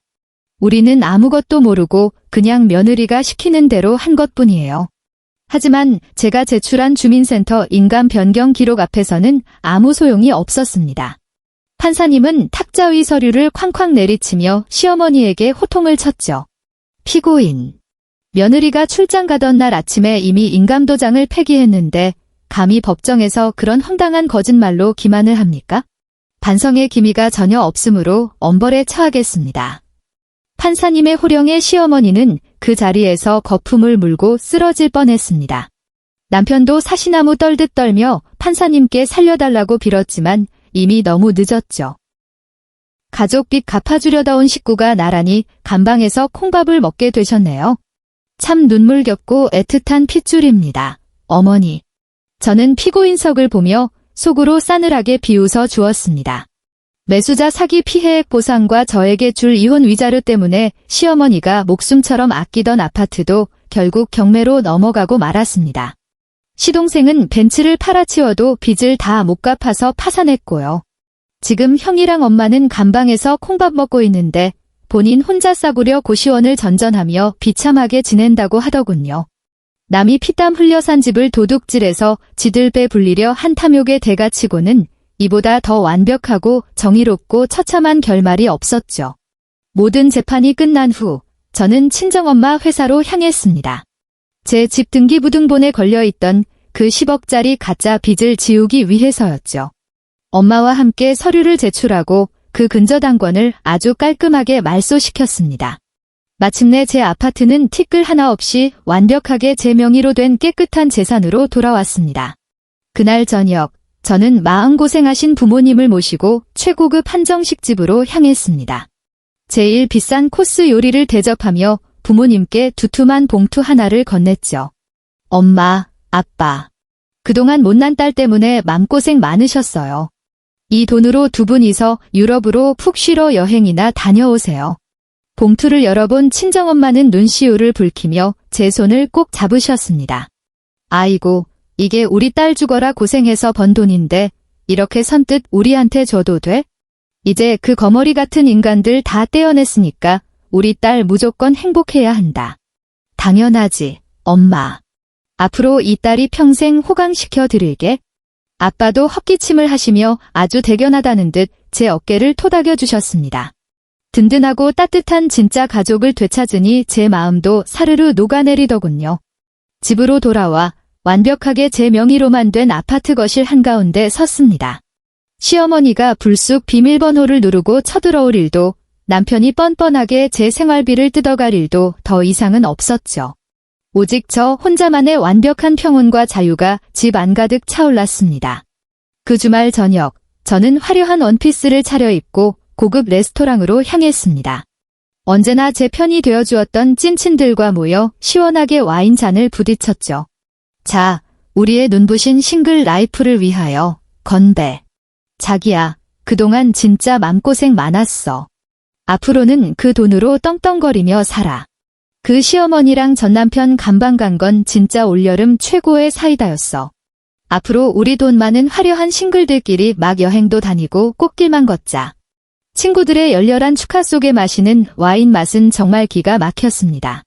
우리는 아무것도 모르고 그냥 며느리가 시키는 대로 한 것뿐이에요. 하지만 제가 제출한 주민센터 인감 변경 기록 앞에서는 아무 소용이 없었습니다. 판사님은 탁자위 서류를 쾅쾅 내리치며 시어머니에게 호통을 쳤죠. 피고인. 며느리가 출장 가던 날 아침에 이미 인감도장을 폐기했는데 감히 법정에서 그런 황당한 거짓말로 기만을 합니까? 반성의 기미가 전혀 없으므로 엄벌에 처하겠습니다. 판사님의 호령에 시어머니는 그 자리에서 거품을 물고 쓰러질 뻔했습니다. 남편도 사시나무 떨듯 떨며 판사님께 살려달라고 빌었지만 이미 너무 늦었죠. 가족 빚 갚아주려다 온 식구가 나란히 감방에서 콩밥을 먹게 되셨네요. 참 눈물겹고 애틋한 핏줄입니다. 어머니. 저는 피고인석을 보며 속으로 싸늘하게 비웃어 주었습니다. 매수자 사기 피해액 보상과 저에게 줄 이혼 위자료 때문에 시어머니가 목숨처럼 아끼던 아파트도 결국 경매로 넘어가고 말았습니다. 시동생은 벤츠를 팔아치워도 빚을 다 못 갚아서 파산했고요. 지금 형이랑 엄마는 감방에서 콩밥 먹고 있는데 본인 혼자 싸구려 고시원을 전전하며 비참하게 지낸다고 하더군요. 남이 피땀 흘려 산 집을 도둑질해서 지들 배 불리려 한 탐욕의 대가치고는 이보다 더 완벽하고 정의롭고 처참한 결말이 없었죠. 모든 재판이 끝난 후 저는 친정엄마 회사로 향했습니다. 제 집 등기부등본에 걸려있던 그 10억짜리 가짜 빚을 지우기 위해서였죠. 엄마와 함께 서류를 제출하고 그 근저당권을 아주 깔끔하게 말소시켰습니다. 마침내 제 아파트는 티끌 하나 없이 완벽하게 제 명의로 된 깨끗한 재산으로 돌아왔습니다. 그날 저녁, 저는 마음고생하신 부모님을 모시고 최고급 한정식집으로 향했습니다. 제일 비싼 코스 요리를 대접하며 부모님께 두툼한 봉투 하나를 건넸죠. 엄마, 아빠. 그동안 못난 딸 때문에 맘고생 많으셨어요. 이 돈으로 두 분이서 유럽으로 푹 쉬러 여행이나 다녀오세요. 봉투를 열어본 친정엄마는 눈시울을 붉히며 제 손을 꼭 잡으셨습니다. 아이고, 이게 우리 딸 죽어라 고생해서 번 돈인데 이렇게 선뜻 우리한테 줘도 돼? 이제 그 거머리 같은 인간들 다 떼어냈으니까 우리 딸 무조건 행복해야 한다. 당연하지, 엄마. 앞으로 이 딸이 평생 호강시켜 드릴게. 아빠도 헛기침을 하시며 아주 대견하다는 듯 제 어깨를 토닥여 주셨습니다. 든든하고 따뜻한 진짜 가족을 되찾으니 제 마음도 사르르 녹아내리더군요. 집으로 돌아와 완벽하게 제 명의로만 된 아파트 거실 한가운데 섰습니다. 시어머니가 불쑥 비밀번호를 누르고 쳐들어올 일도 남편이 뻔뻔하게 제 생활비를 뜯어갈 일도 더 이상은 없었죠. 오직 저 혼자만의 완벽한 평온과 자유가 집 안가득 차올랐습니다. 그 주말 저녁, 저는 화려한 원피스를 차려입고 고급 레스토랑으로 향했습니다. 언제나 제 편이 되어주었던 찐친들과 모여 시원하게 와인잔을 부딪혔죠. 자, 우리의 눈부신 싱글 라이프를 위하여 건배. 자기야, 그동안 진짜 맘고생 많았어. 앞으로는 그 돈으로 떵떵거리며 살아. 그 시어머니랑 전남편 감방 간 건 진짜 올여름 최고의 사이다였어. 앞으로 우리 돈 많은 화려한 싱글들끼리 막 여행도 다니고 꽃길만 걷자. 친구들의 열렬한 축하 속에 마시는 와인 맛은 정말 기가 막혔습니다.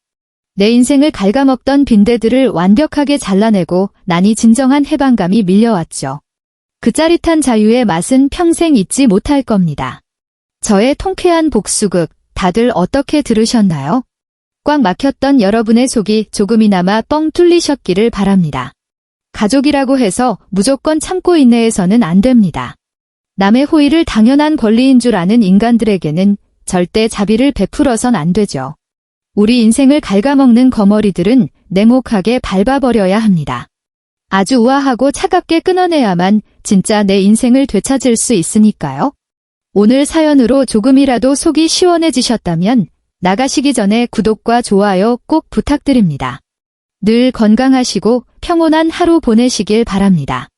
내 인생을 갉아먹던 빈대들을 완벽하게 잘라내고 나니 진정한 해방감이 밀려왔죠. 그 짜릿한 자유의 맛은 평생 잊지 못할 겁니다. 저의 통쾌한 복수극, 다들 어떻게 들으셨나요? 꽉 막혔던 여러분의 속이 조금이나마 뻥 뚫리셨기를 바랍니다. 가족이라고 해서 무조건 참고 인내해서는 안 됩니다. 남의 호의를 당연한 권리인 줄 아는 인간들에게는 절대 자비를 베풀어선 안 되죠. 우리 인생을 갉아먹는 거머리들은 냉혹하게 밟아버려야 합니다. 아주 우아하고 차갑게 끊어내야만 진짜 내 인생을 되찾을 수 있으니까요. 오늘 사연으로 조금이라도 속이 시원해지셨다면 나가시기 전에 구독과 좋아요 꼭 부탁드립니다. 늘 건강하시고 평온한 하루 보내시길 바랍니다.